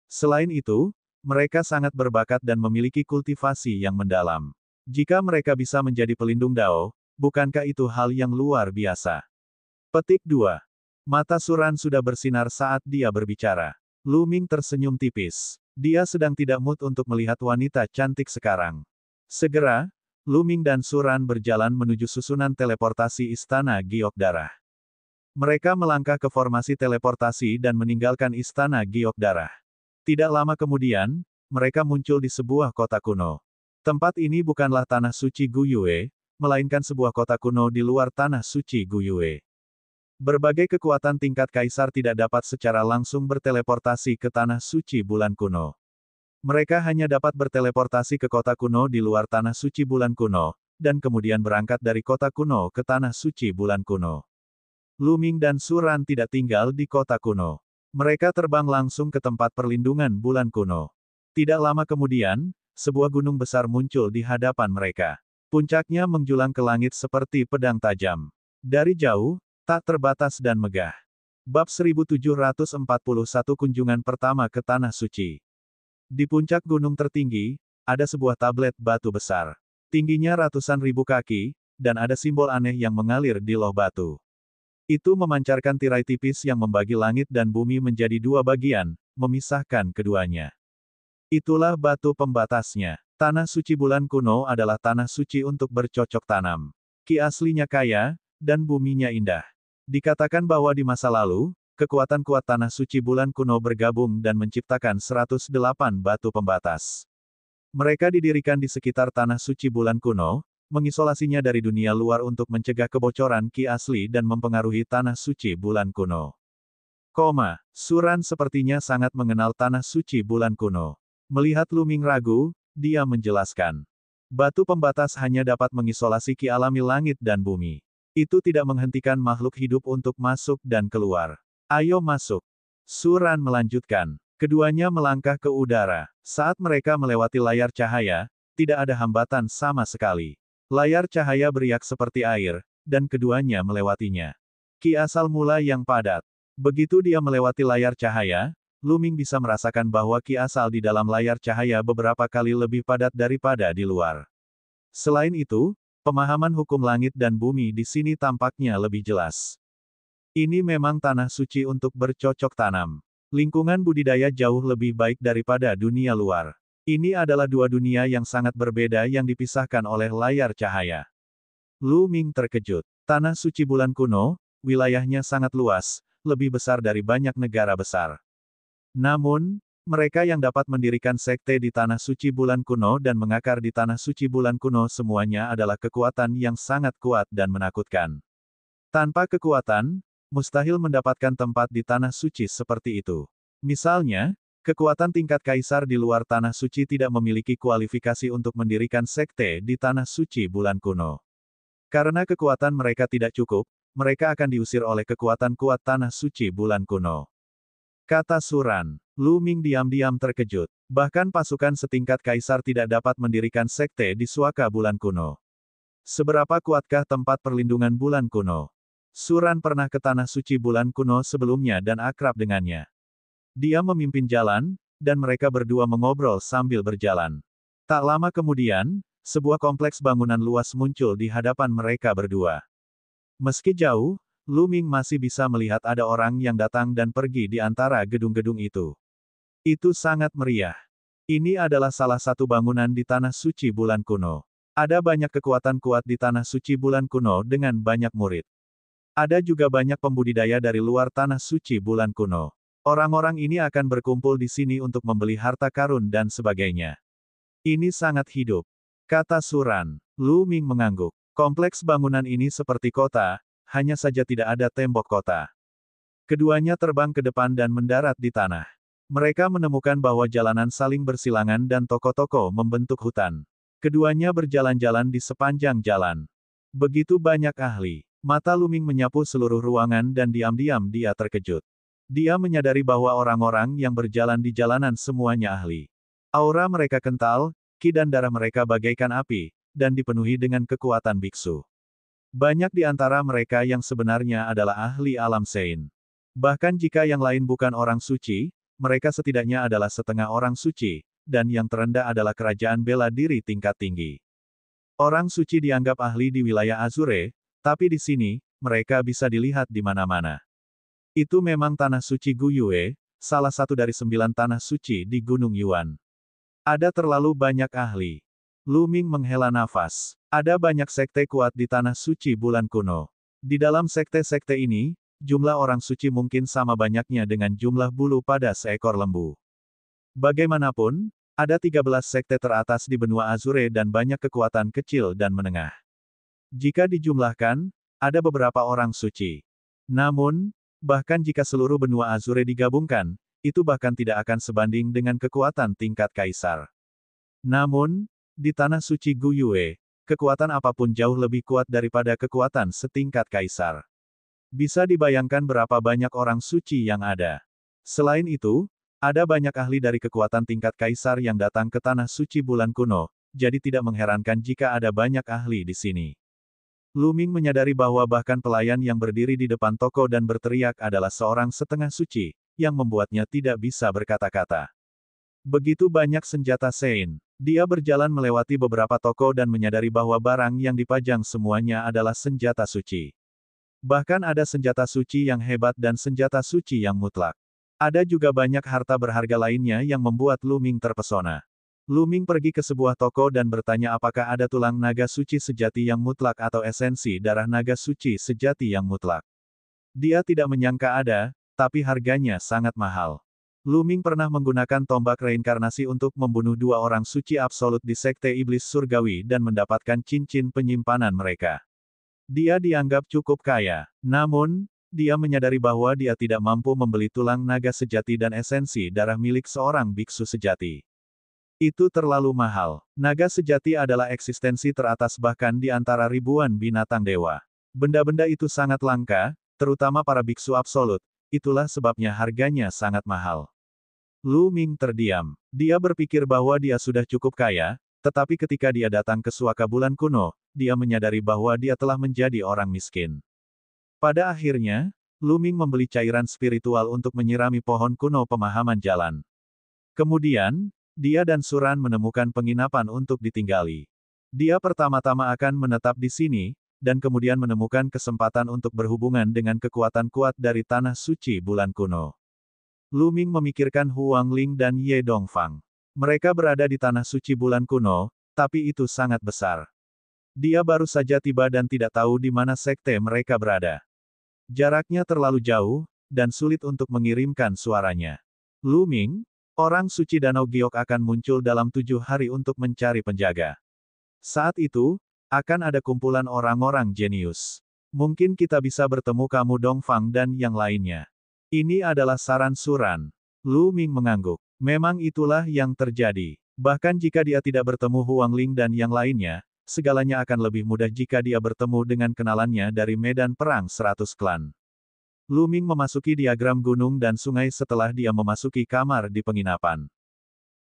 Selain itu, mereka sangat berbakat dan memiliki kultivasi yang mendalam. Jika mereka bisa menjadi pelindung Dao, bukankah itu hal yang luar biasa? Petik 2. Mata Suran sudah bersinar saat dia berbicara. Luming tersenyum tipis. Dia sedang tidak mood untuk melihat wanita cantik sekarang. Segera, Luming dan Suran berjalan menuju susunan teleportasi Istana Giok Darah. Mereka melangkah ke formasi teleportasi dan meninggalkan Istana Giok Darah. Tidak lama kemudian, mereka muncul di sebuah kota kuno. Tempat ini bukanlah Tanah Suci Guyue, melainkan sebuah kota kuno di luar tanah suci Guiyue. Berbagai kekuatan tingkat kaisar tidak dapat secara langsung berteleportasi ke tanah suci bulan kuno. Mereka hanya dapat berteleportasi ke kota kuno di luar tanah suci bulan kuno, dan kemudian berangkat dari kota kuno ke tanah suci bulan kuno. Lu Ming dan Su Ran tidak tinggal di kota kuno. Mereka terbang langsung ke tempat perlindungan bulan kuno. Tidak lama kemudian, sebuah gunung besar muncul di hadapan mereka. Puncaknya menjulang ke langit seperti pedang tajam. Dari jauh, tak terbatas dan megah. Bab 1741 Kunjungan pertama ke Tanah Suci. Di puncak gunung tertinggi, ada sebuah tablet batu besar. Tingginya ratusan ribu kaki, dan ada simbol aneh yang mengalir di loh batu. Itu memancarkan tirai tipis yang membagi langit dan bumi menjadi dua bagian, memisahkan keduanya. Itulah batu pembatasnya. Tanah suci bulan kuno adalah tanah suci untuk bercocok tanam. Ki aslinya kaya, dan buminya indah. Dikatakan bahwa di masa lalu, kekuatan kuat tanah suci bulan kuno bergabung dan menciptakan 108 batu pembatas. Mereka didirikan di sekitar tanah suci bulan kuno, mengisolasinya dari dunia luar untuk mencegah kebocoran ki asli dan mempengaruhi tanah suci bulan kuno. Su Ran sepertinya sangat mengenal tanah suci bulan kuno. Melihat Lu Ming ragu, dia menjelaskan. Batu pembatas hanya dapat mengisolasi ki alami langit dan bumi. Itu tidak menghentikan makhluk hidup untuk masuk dan keluar. Ayo masuk. Su Ran melanjutkan. Keduanya melangkah ke udara. Saat mereka melewati layar cahaya, tidak ada hambatan sama sekali. Layar cahaya beriak seperti air, dan keduanya melewatinya. Ki asal mula yang padat. Begitu dia melewati layar cahaya, Lu Ming bisa merasakan bahwa ki asal di dalam layar cahaya beberapa kali lebih padat daripada di luar. Selain itu, pemahaman hukum langit dan bumi di sini tampaknya lebih jelas. Ini memang tanah suci untuk bercocok tanam. Lingkungan budidaya jauh lebih baik daripada dunia luar. Ini adalah dua dunia yang sangat berbeda yang dipisahkan oleh layar cahaya. Lu Ming terkejut. Tanah suci bulan kuno, wilayahnya sangat luas, lebih besar dari banyak negara besar. Namun, mereka yang dapat mendirikan sekte di tanah suci bulan kuno dan mengakar di tanah suci bulan kuno semuanya adalah kekuatan yang sangat kuat dan menakutkan. Tanpa kekuatan, mustahil mendapatkan tempat di tanah suci seperti itu. Misalnya, kekuatan tingkat kaisar di luar tanah suci tidak memiliki kualifikasi untuk mendirikan sekte di tanah suci bulan kuno. Karena kekuatan mereka tidak cukup, mereka akan diusir oleh kekuatan kuat tanah suci bulan kuno. Kata Su Ran. Lu Ming diam-diam terkejut. Bahkan pasukan setingkat kaisar tidak dapat mendirikan sekte di suaka bulan kuno. Seberapa kuatkah tempat perlindungan bulan kuno? Su Ran pernah ke tanah suci bulan kuno sebelumnya dan akrab dengannya. Dia memimpin jalan, dan mereka berdua mengobrol sambil berjalan. Tak lama kemudian, sebuah kompleks bangunan luas muncul di hadapan mereka berdua. Meski jauh, Lu Ming masih bisa melihat ada orang yang datang dan pergi di antara gedung-gedung itu. Itu sangat meriah. Ini adalah salah satu bangunan di tanah suci bulan kuno. Ada banyak kekuatan kuat di tanah suci bulan kuno dengan banyak murid. Ada juga banyak pembudidaya dari luar tanah suci bulan kuno. Orang-orang ini akan berkumpul di sini untuk membeli harta karun dan sebagainya. Ini sangat hidup. Kata Su Ran. Lu Ming mengangguk. Kompleks bangunan ini seperti kota, hanya saja tidak ada tembok kota. Keduanya terbang ke depan dan mendarat di tanah. Mereka menemukan bahwa jalanan saling bersilangan dan toko-toko membentuk hutan. Keduanya berjalan-jalan di sepanjang jalan. Begitu banyak ahli. Mata Lu Ming menyapu seluruh ruangan dan diam-diam dia terkejut. Dia menyadari bahwa orang-orang yang berjalan di jalanan semuanya ahli. Aura mereka kental, ki dan darah mereka bagaikan api, dan dipenuhi dengan kekuatan biksu. Banyak di antara mereka yang sebenarnya adalah ahli alam Sein. Bahkan jika yang lain bukan orang suci, mereka setidaknya adalah setengah orang suci, dan yang terendah adalah kerajaan bela diri tingkat tinggi. Orang suci dianggap ahli di wilayah Azure, tapi di sini, mereka bisa dilihat di mana-mana. Itu memang tanah suci Guiyue, salah satu dari 9 tanah suci di Gunung Yuan. Ada terlalu banyak ahli. Lu Ming menghela nafas. Ada banyak sekte kuat di tanah suci bulan kuno. Di dalam sekte-sekte ini, jumlah orang suci mungkin sama banyaknya dengan jumlah bulu pada seekor lembu. Bagaimanapun, ada 13 sekte teratas di benua Azure dan banyak kekuatan kecil dan menengah. Jika dijumlahkan, ada beberapa orang suci. Namun, bahkan jika seluruh benua Azure digabungkan, itu bahkan tidak akan sebanding dengan kekuatan tingkat kaisar. Namun, di tanah suci Guyue, kekuatan apapun jauh lebih kuat daripada kekuatan setingkat kaisar. Bisa dibayangkan berapa banyak orang suci yang ada. Selain itu, ada banyak ahli dari kekuatan tingkat kaisar yang datang ke tanah suci bulan kuno, jadi tidak mengherankan jika ada banyak ahli di sini. Lu Ming menyadari bahwa bahkan pelayan yang berdiri di depan toko dan berteriak adalah seorang setengah suci, yang membuatnya tidak bisa berkata-kata. Begitu banyak senjata Sein. Dia berjalan melewati beberapa toko dan menyadari bahwa barang yang dipajang semuanya adalah senjata suci. Bahkan ada senjata suci yang hebat dan senjata suci yang mutlak. Ada juga banyak harta berharga lainnya yang membuat Lu Ming terpesona. Lu Ming pergi ke sebuah toko dan bertanya apakah ada tulang naga suci sejati yang mutlak atau esensi darah naga suci sejati yang mutlak. Dia tidak menyangka ada, tapi harganya sangat mahal. Lu Ming pernah menggunakan tombak reinkarnasi untuk membunuh dua orang suci absolut di Sekte Iblis Surgawi dan mendapatkan cincin penyimpanan mereka. Dia dianggap cukup kaya. Namun, dia menyadari bahwa dia tidak mampu membeli tulang naga sejati dan esensi darah milik seorang biksu sejati. Itu terlalu mahal. Naga sejati adalah eksistensi teratas bahkan di antara ribuan binatang dewa. Benda-benda itu sangat langka, terutama para biksu absolut, itulah sebabnya harganya sangat mahal. Lu Ming terdiam. Dia berpikir bahwa dia sudah cukup kaya, tetapi ketika dia datang ke suaka bulan kuno, dia menyadari bahwa dia telah menjadi orang miskin. Pada akhirnya, Lu Ming membeli cairan spiritual untuk menyirami pohon kuno pemahaman jalan. Kemudian, dia dan Suran menemukan penginapan untuk ditinggali. Dia pertama-tama akan menetap di sini, dan kemudian menemukan kesempatan untuk berhubungan dengan kekuatan kuat dari tanah suci bulan kuno. Lu Ming memikirkan Huang Ling dan Ye Dongfang. Mereka berada di tanah suci bulan kuno, tapi itu sangat besar. Dia baru saja tiba dan tidak tahu di mana sekte mereka berada. Jaraknya terlalu jauh, dan sulit untuk mengirimkan suaranya. Lu Ming, orang suci Danau Giok akan muncul dalam 7 hari untuk mencari penjaga. Saat itu, akan ada kumpulan orang-orang jenius. Mungkin kita bisa bertemu kamu Dongfang dan yang lainnya. Ini adalah saran Suran. Lu Ming mengangguk. Memang itulah yang terjadi. Bahkan jika dia tidak bertemu Huang Ling dan yang lainnya, segalanya akan lebih mudah jika dia bertemu dengan kenalannya dari medan perang 100 klan. Lu Ming memasuki diagram gunung dan sungai setelah dia memasuki kamar di penginapan.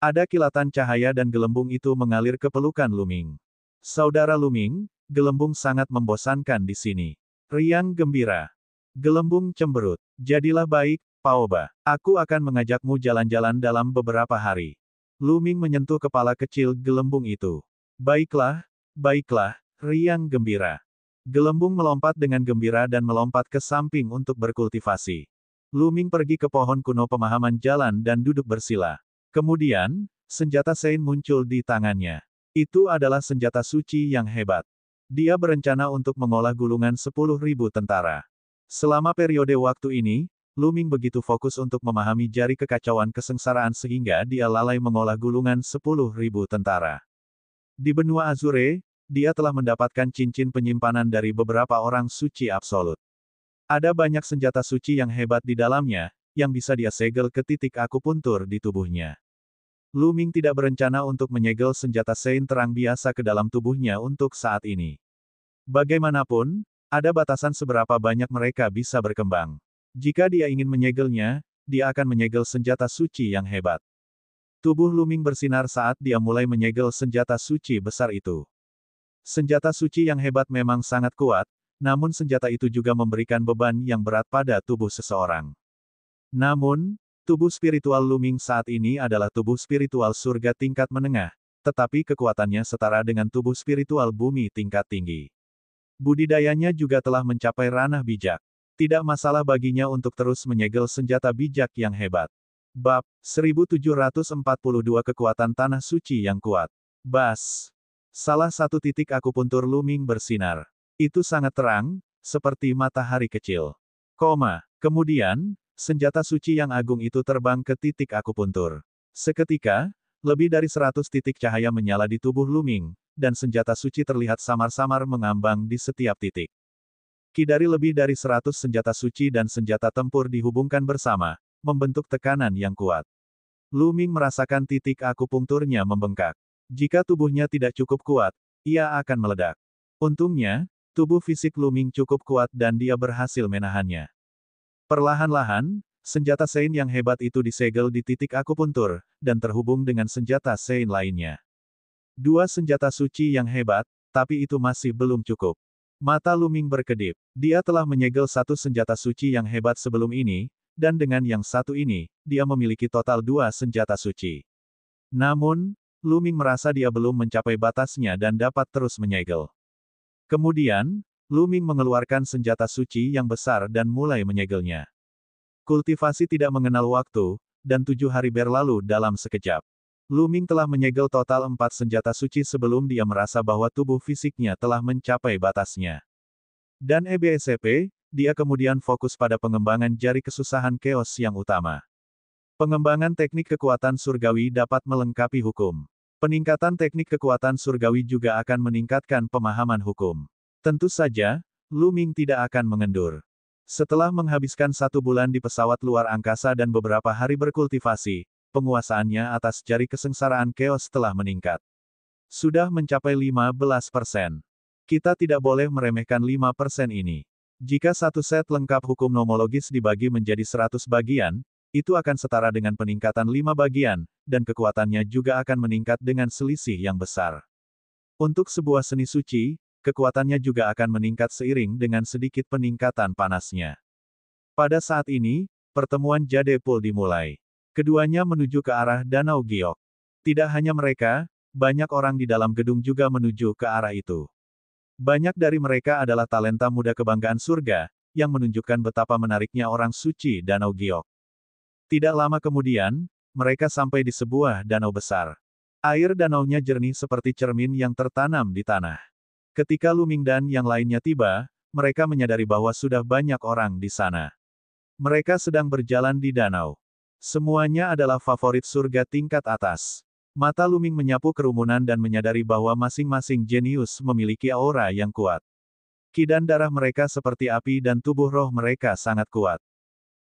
Ada kilatan cahaya dan gelembung itu mengalir ke pelukan Lu Ming. Saudara Lu Ming, gelembung sangat membosankan di sini. Riang gembira. Gelembung cemberut. Jadilah baik, Paoba. Aku akan mengajakmu jalan-jalan dalam beberapa hari. Lu Ming menyentuh kepala kecil gelembung itu. Baiklah, baiklah, riang gembira. Gelembung melompat dengan gembira dan melompat ke samping untuk berkultivasi. Lu Ming pergi ke pohon kuno pemahaman jalan dan duduk bersila. Kemudian, senjata Sein muncul di tangannya. Itu adalah senjata suci yang hebat. Dia berencana untuk mengolah gulungan 10.000 tentara. Selama periode waktu ini, Lu Ming begitu fokus untuk memahami jari kekacauan kesengsaraan sehingga dia lalai mengolah gulungan 10.000 tentara. Di benua Azure, dia telah mendapatkan cincin penyimpanan dari beberapa orang suci absolut. Ada banyak senjata suci yang hebat di dalamnya, yang bisa dia segel ke titik akupuntur di tubuhnya. Lu Ming tidak berencana untuk menyegel senjata Sein terang biasa ke dalam tubuhnya untuk saat ini. Bagaimanapun, ada batasan seberapa banyak mereka bisa berkembang. Jika dia ingin menyegelnya, dia akan menyegel senjata suci yang hebat. Tubuh Lu Ming bersinar saat dia mulai menyegel senjata suci besar itu. Senjata suci yang hebat memang sangat kuat, namun senjata itu juga memberikan beban yang berat pada tubuh seseorang. Namun, tubuh spiritual Lu Ming saat ini adalah tubuh spiritual surga tingkat menengah, tetapi kekuatannya setara dengan tubuh spiritual bumi tingkat tinggi. Budidayanya juga telah mencapai ranah bijak. Tidak masalah baginya untuk terus menyegel senjata bijak yang hebat. Bab 1742 Kekuatan Tanah Suci yang Kuat. Bas. Salah satu titik akupuntur Lu Ming bersinar. Itu sangat terang, seperti matahari kecil. Kemudian, senjata suci yang agung itu terbang ke titik akupuntur. Seketika, lebih dari 100 titik cahaya menyala di tubuh Lu Ming, dan senjata suci terlihat samar-samar mengambang di setiap titik. Dari lebih dari 100 senjata suci dan senjata tempur dihubungkan bersama, membentuk tekanan yang kuat. Lu Ming merasakan titik akupunkturnya membengkak. Jika tubuhnya tidak cukup kuat, ia akan meledak. Untungnya, tubuh fisik Lu Ming cukup kuat dan dia berhasil menahannya. Perlahan-lahan, senjata Sein yang hebat itu disegel di titik akupuntur, dan terhubung dengan senjata Sein lainnya. Dua senjata suci yang hebat, tapi itu masih belum cukup. Mata Lu Ming berkedip. Dia telah menyegel satu senjata suci yang hebat sebelum ini, dan dengan yang satu ini, dia memiliki total dua senjata suci. Namun, Lu Ming merasa dia belum mencapai batasnya dan dapat terus menyegel. Kemudian, Lu Ming mengeluarkan senjata suci yang besar dan mulai menyegelnya. Kultivasi tidak mengenal waktu, dan 7 hari berlalu dalam sekejap. Lu Ming telah menyegel total 4 senjata suci sebelum dia merasa bahwa tubuh fisiknya telah mencapai batasnya. Dan EBSCP, dia kemudian fokus pada pengembangan jari kesusahan Chaos yang utama. Pengembangan teknik kekuatan surgawi dapat melengkapi hukum. Peningkatan teknik kekuatan surgawi juga akan meningkatkan pemahaman hukum. Tentu saja, Lu Ming tidak akan mengendur. Setelah menghabiskan 1 bulan di pesawat luar angkasa dan beberapa hari berkultivasi, penguasaannya atas jari kesengsaraan Chaos telah meningkat. Sudah mencapai 15%. Kita tidak boleh meremehkan 5% ini. Jika satu set lengkap hukum nomologis dibagi menjadi 100 bagian, itu akan setara dengan peningkatan 5 bagian, dan kekuatannya juga akan meningkat dengan selisih yang besar. Untuk sebuah seni suci, kekuatannya juga akan meningkat seiring dengan sedikit peningkatan panasnya. Pada saat ini, pertemuan Jade Pool dimulai. Keduanya menuju ke arah Danau Giok. Tidak hanya mereka, banyak orang di dalam gedung juga menuju ke arah itu. Banyak dari mereka adalah talenta muda kebanggaan surga, yang menunjukkan betapa menariknya orang suci Danau Giok. Tidak lama kemudian, mereka sampai di sebuah danau besar. Air danaunya jernih seperti cermin yang tertanam di tanah. Ketika Lu Ming dan yang lainnya tiba, mereka menyadari bahwa sudah banyak orang di sana. Mereka sedang berjalan di danau. Semuanya adalah favorit surga tingkat atas. Mata Lu Ming menyapu kerumunan dan menyadari bahwa masing-masing jenius memiliki aura yang kuat. Ki dan darah mereka seperti api dan tubuh roh mereka sangat kuat.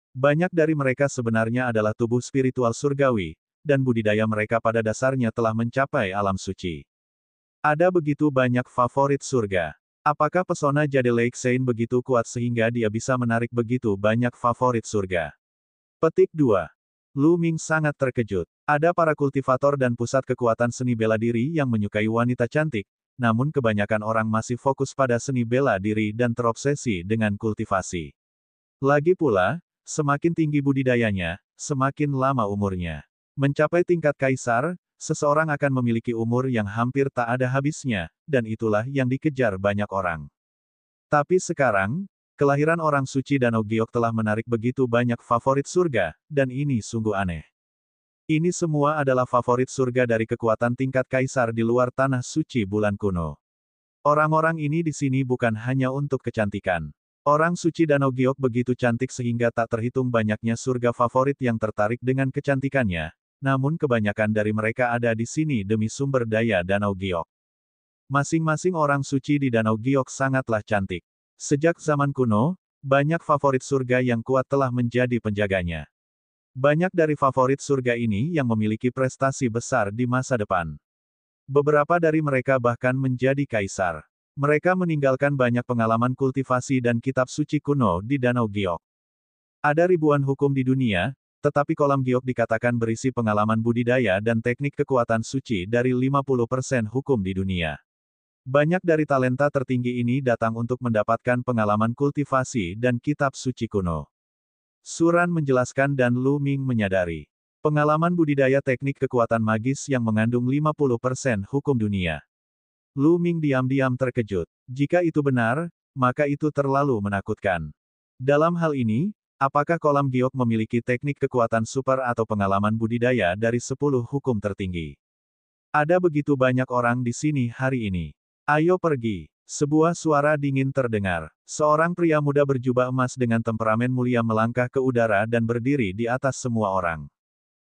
Banyak dari mereka sebenarnya adalah tubuh spiritual surgawi, dan budidaya mereka pada dasarnya telah mencapai alam suci. Ada begitu banyak favorit surga. Apakah pesona Jade Lake Sein begitu kuat sehingga dia bisa menarik begitu banyak favorit surga? Petik 2. Lu Ming sangat terkejut. Ada para kultivator dan pusat kekuatan seni bela diri yang menyukai wanita cantik, namun kebanyakan orang masih fokus pada seni bela diri dan terobsesi dengan kultivasi. Lagi pula, semakin tinggi budidayanya, semakin lama umurnya. Mencapai tingkat kaisar, seseorang akan memiliki umur yang hampir tak ada habisnya, dan itulah yang dikejar banyak orang. Tapi sekarang, kelahiran orang suci Danau Giok telah menarik begitu banyak favorit surga, dan ini sungguh aneh. Ini semua adalah favorit surga dari kekuatan tingkat kaisar di luar tanah suci bulan kuno. Orang-orang ini di sini bukan hanya untuk kecantikan. Orang suci Danau Giok begitu cantik sehingga tak terhitung banyaknya surga favorit yang tertarik dengan kecantikannya, namun kebanyakan dari mereka ada di sini demi sumber daya Danau Giok. Masing-masing orang suci di Danau Giok sangatlah cantik. Sejak zaman kuno, banyak favorit surga yang kuat telah menjadi penjaganya. Banyak dari favorit surga ini yang memiliki prestasi besar di masa depan. Beberapa dari mereka bahkan menjadi kaisar. Mereka meninggalkan banyak pengalaman kultivasi dan kitab suci kuno di Danau Giok. Ada ribuan hukum di dunia, tetapi kolam Giok dikatakan berisi pengalaman budidaya dan teknik kekuatan suci dari 50% hukum di dunia. Banyak dari talenta tertinggi ini datang untuk mendapatkan pengalaman kultivasi dan kitab suci kuno. Suran menjelaskan dan Lu Ming menyadari. Pengalaman budidaya teknik kekuatan magis yang mengandung 50% hukum dunia. Lu Ming diam-diam terkejut. Jika itu benar, maka itu terlalu menakutkan. Dalam hal ini, apakah kolam Giok memiliki teknik kekuatan super atau pengalaman budidaya dari 10 hukum tertinggi? Ada begitu banyak orang di sini hari ini. Ayo pergi. Sebuah suara dingin terdengar. Seorang pria muda berjubah emas dengan temperamen mulia melangkah ke udara dan berdiri di atas semua orang.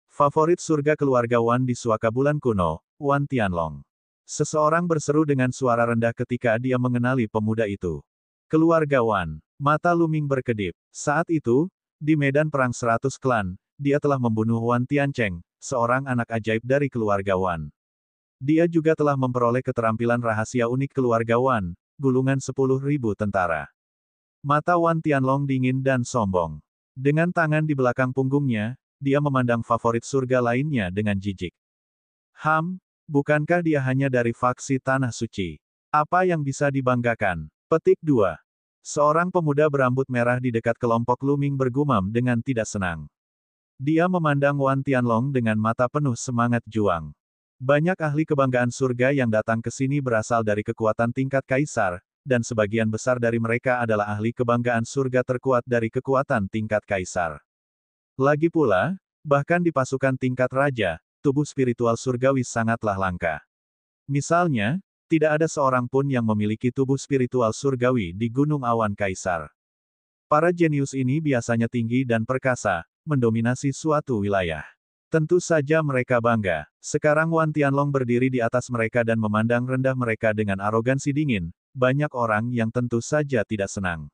Favorit surga keluarga Wan di suaka bulan kuno, Wan Tianlong. Seseorang berseru dengan suara rendah ketika dia mengenali pemuda itu. Keluargawan. Mata Luming berkedip. Saat itu, di medan perang 100 klan, dia telah membunuh Wan Tiancheng, seorang anak ajaib dari keluarga Wan. Dia juga telah memperoleh keterampilan rahasia unik keluarga Wan, gulungan 10.000 tentara. Mata Wan Tianlong dingin dan sombong. Dengan tangan di belakang punggungnya, dia memandang favorit surga lainnya dengan jijik. Bukankah dia hanya dari faksi Tanah Suci? Apa yang bisa dibanggakan? Petik 2. Seorang pemuda berambut merah di dekat kelompok Luming bergumam dengan tidak senang. Dia memandang Wan Tianlong dengan mata penuh semangat juang. Banyak ahli kebanggaan surga yang datang ke sini berasal dari kekuatan tingkat kaisar, dan sebagian besar dari mereka adalah ahli kebanggaan surga terkuat dari kekuatan tingkat kaisar. Lagi pula, bahkan di pasukan tingkat raja, tubuh spiritual surgawi sangatlah langka. Misalnya, tidak ada seorang pun yang memiliki tubuh spiritual surgawi di Gunung Awan Kaisar. Para jenius ini biasanya tinggi dan perkasa, mendominasi suatu wilayah. Tentu saja mereka bangga. Sekarang Wan Tianlong berdiri di atas mereka dan memandang rendah mereka dengan arogansi dingin. Banyak orang yang tentu saja tidak senang.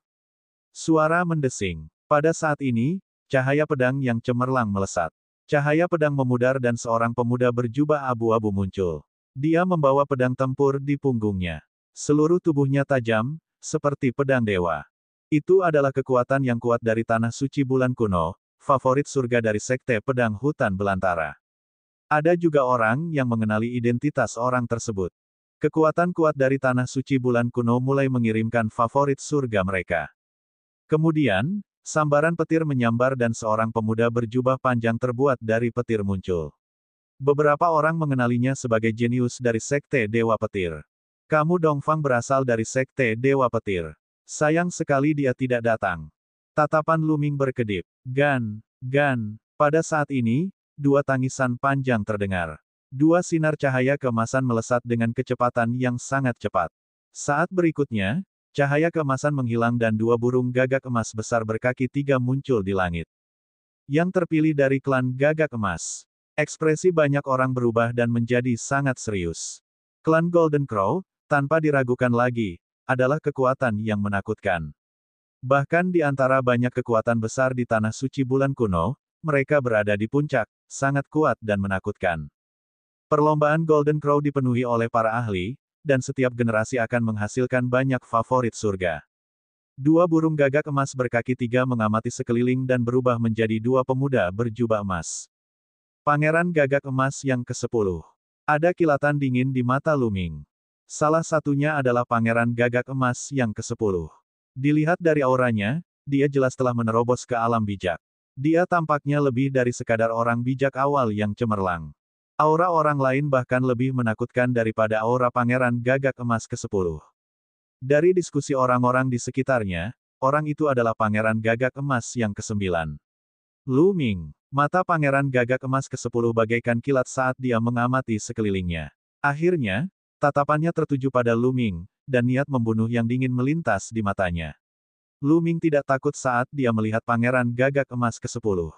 Suara mendesing. Pada saat ini, cahaya pedang yang cemerlang melesat. Cahaya pedang memudar dan seorang pemuda berjubah abu-abu muncul. Dia membawa pedang tempur di punggungnya. Seluruh tubuhnya tajam, seperti pedang dewa. Itu adalah kekuatan yang kuat dari Tanah Suci Bulan Kuno, favorit surga dari Sekte Pedang Hutan Belantara. Ada juga orang yang mengenali identitas orang tersebut. Kekuatan kuat dari Tanah Suci Bulan Kuno mulai mengirimkan favorit surga mereka. Kemudian, sambaran petir menyambar dan seorang pemuda berjubah panjang terbuat dari petir muncul. Beberapa orang mengenalinya sebagai jenius dari Sekte Dewa Petir. Kamu Dongfang berasal dari Sekte Dewa Petir. Sayang sekali dia tidak datang. Tatapan Luming berkedip. Gan. Pada saat ini, dua tangisan panjang terdengar. Dua sinar cahaya keemasan melesat dengan kecepatan yang sangat cepat. Saat berikutnya, cahaya keemasan menghilang dan dua burung gagak emas besar berkaki 3 muncul di langit. Yang terpilih dari klan Gagak Emas. Ekspresi banyak orang berubah dan menjadi sangat serius. Klan Golden Crow, tanpa diragukan lagi, adalah kekuatan yang menakutkan. Bahkan di antara banyak kekuatan besar di Tanah Suci Bulan Kuno, mereka berada di puncak, sangat kuat dan menakutkan. Perlombaan Golden Crow dipenuhi oleh para ahli, dan setiap generasi akan menghasilkan banyak favorit surga. Dua burung gagak emas berkaki 3 mengamati sekeliling dan berubah menjadi dua pemuda berjubah emas. Pangeran Gagak Emas yang ke-10. Ada kilatan dingin di mata Luming. Salah satunya adalah Pangeran Gagak Emas yang ke-10. Dilihat dari auranya, dia jelas telah menerobos ke alam bijak. Dia tampaknya lebih dari sekadar orang bijak awal yang cemerlang. Aura orang lain bahkan lebih menakutkan daripada aura Pangeran Gagak Emas ke-10. Dari diskusi orang-orang di sekitarnya, orang itu adalah Pangeran Gagak Emas yang ke-9. Luming. Mata Pangeran Gagak Emas ke-10 bagaikan kilat saat dia mengamati sekelilingnya. Akhirnya, tatapannya tertuju pada Luming, dan niat membunuh yang dingin melintas di matanya. Luming tidak takut saat dia melihat Pangeran Gagak Emas ke-10.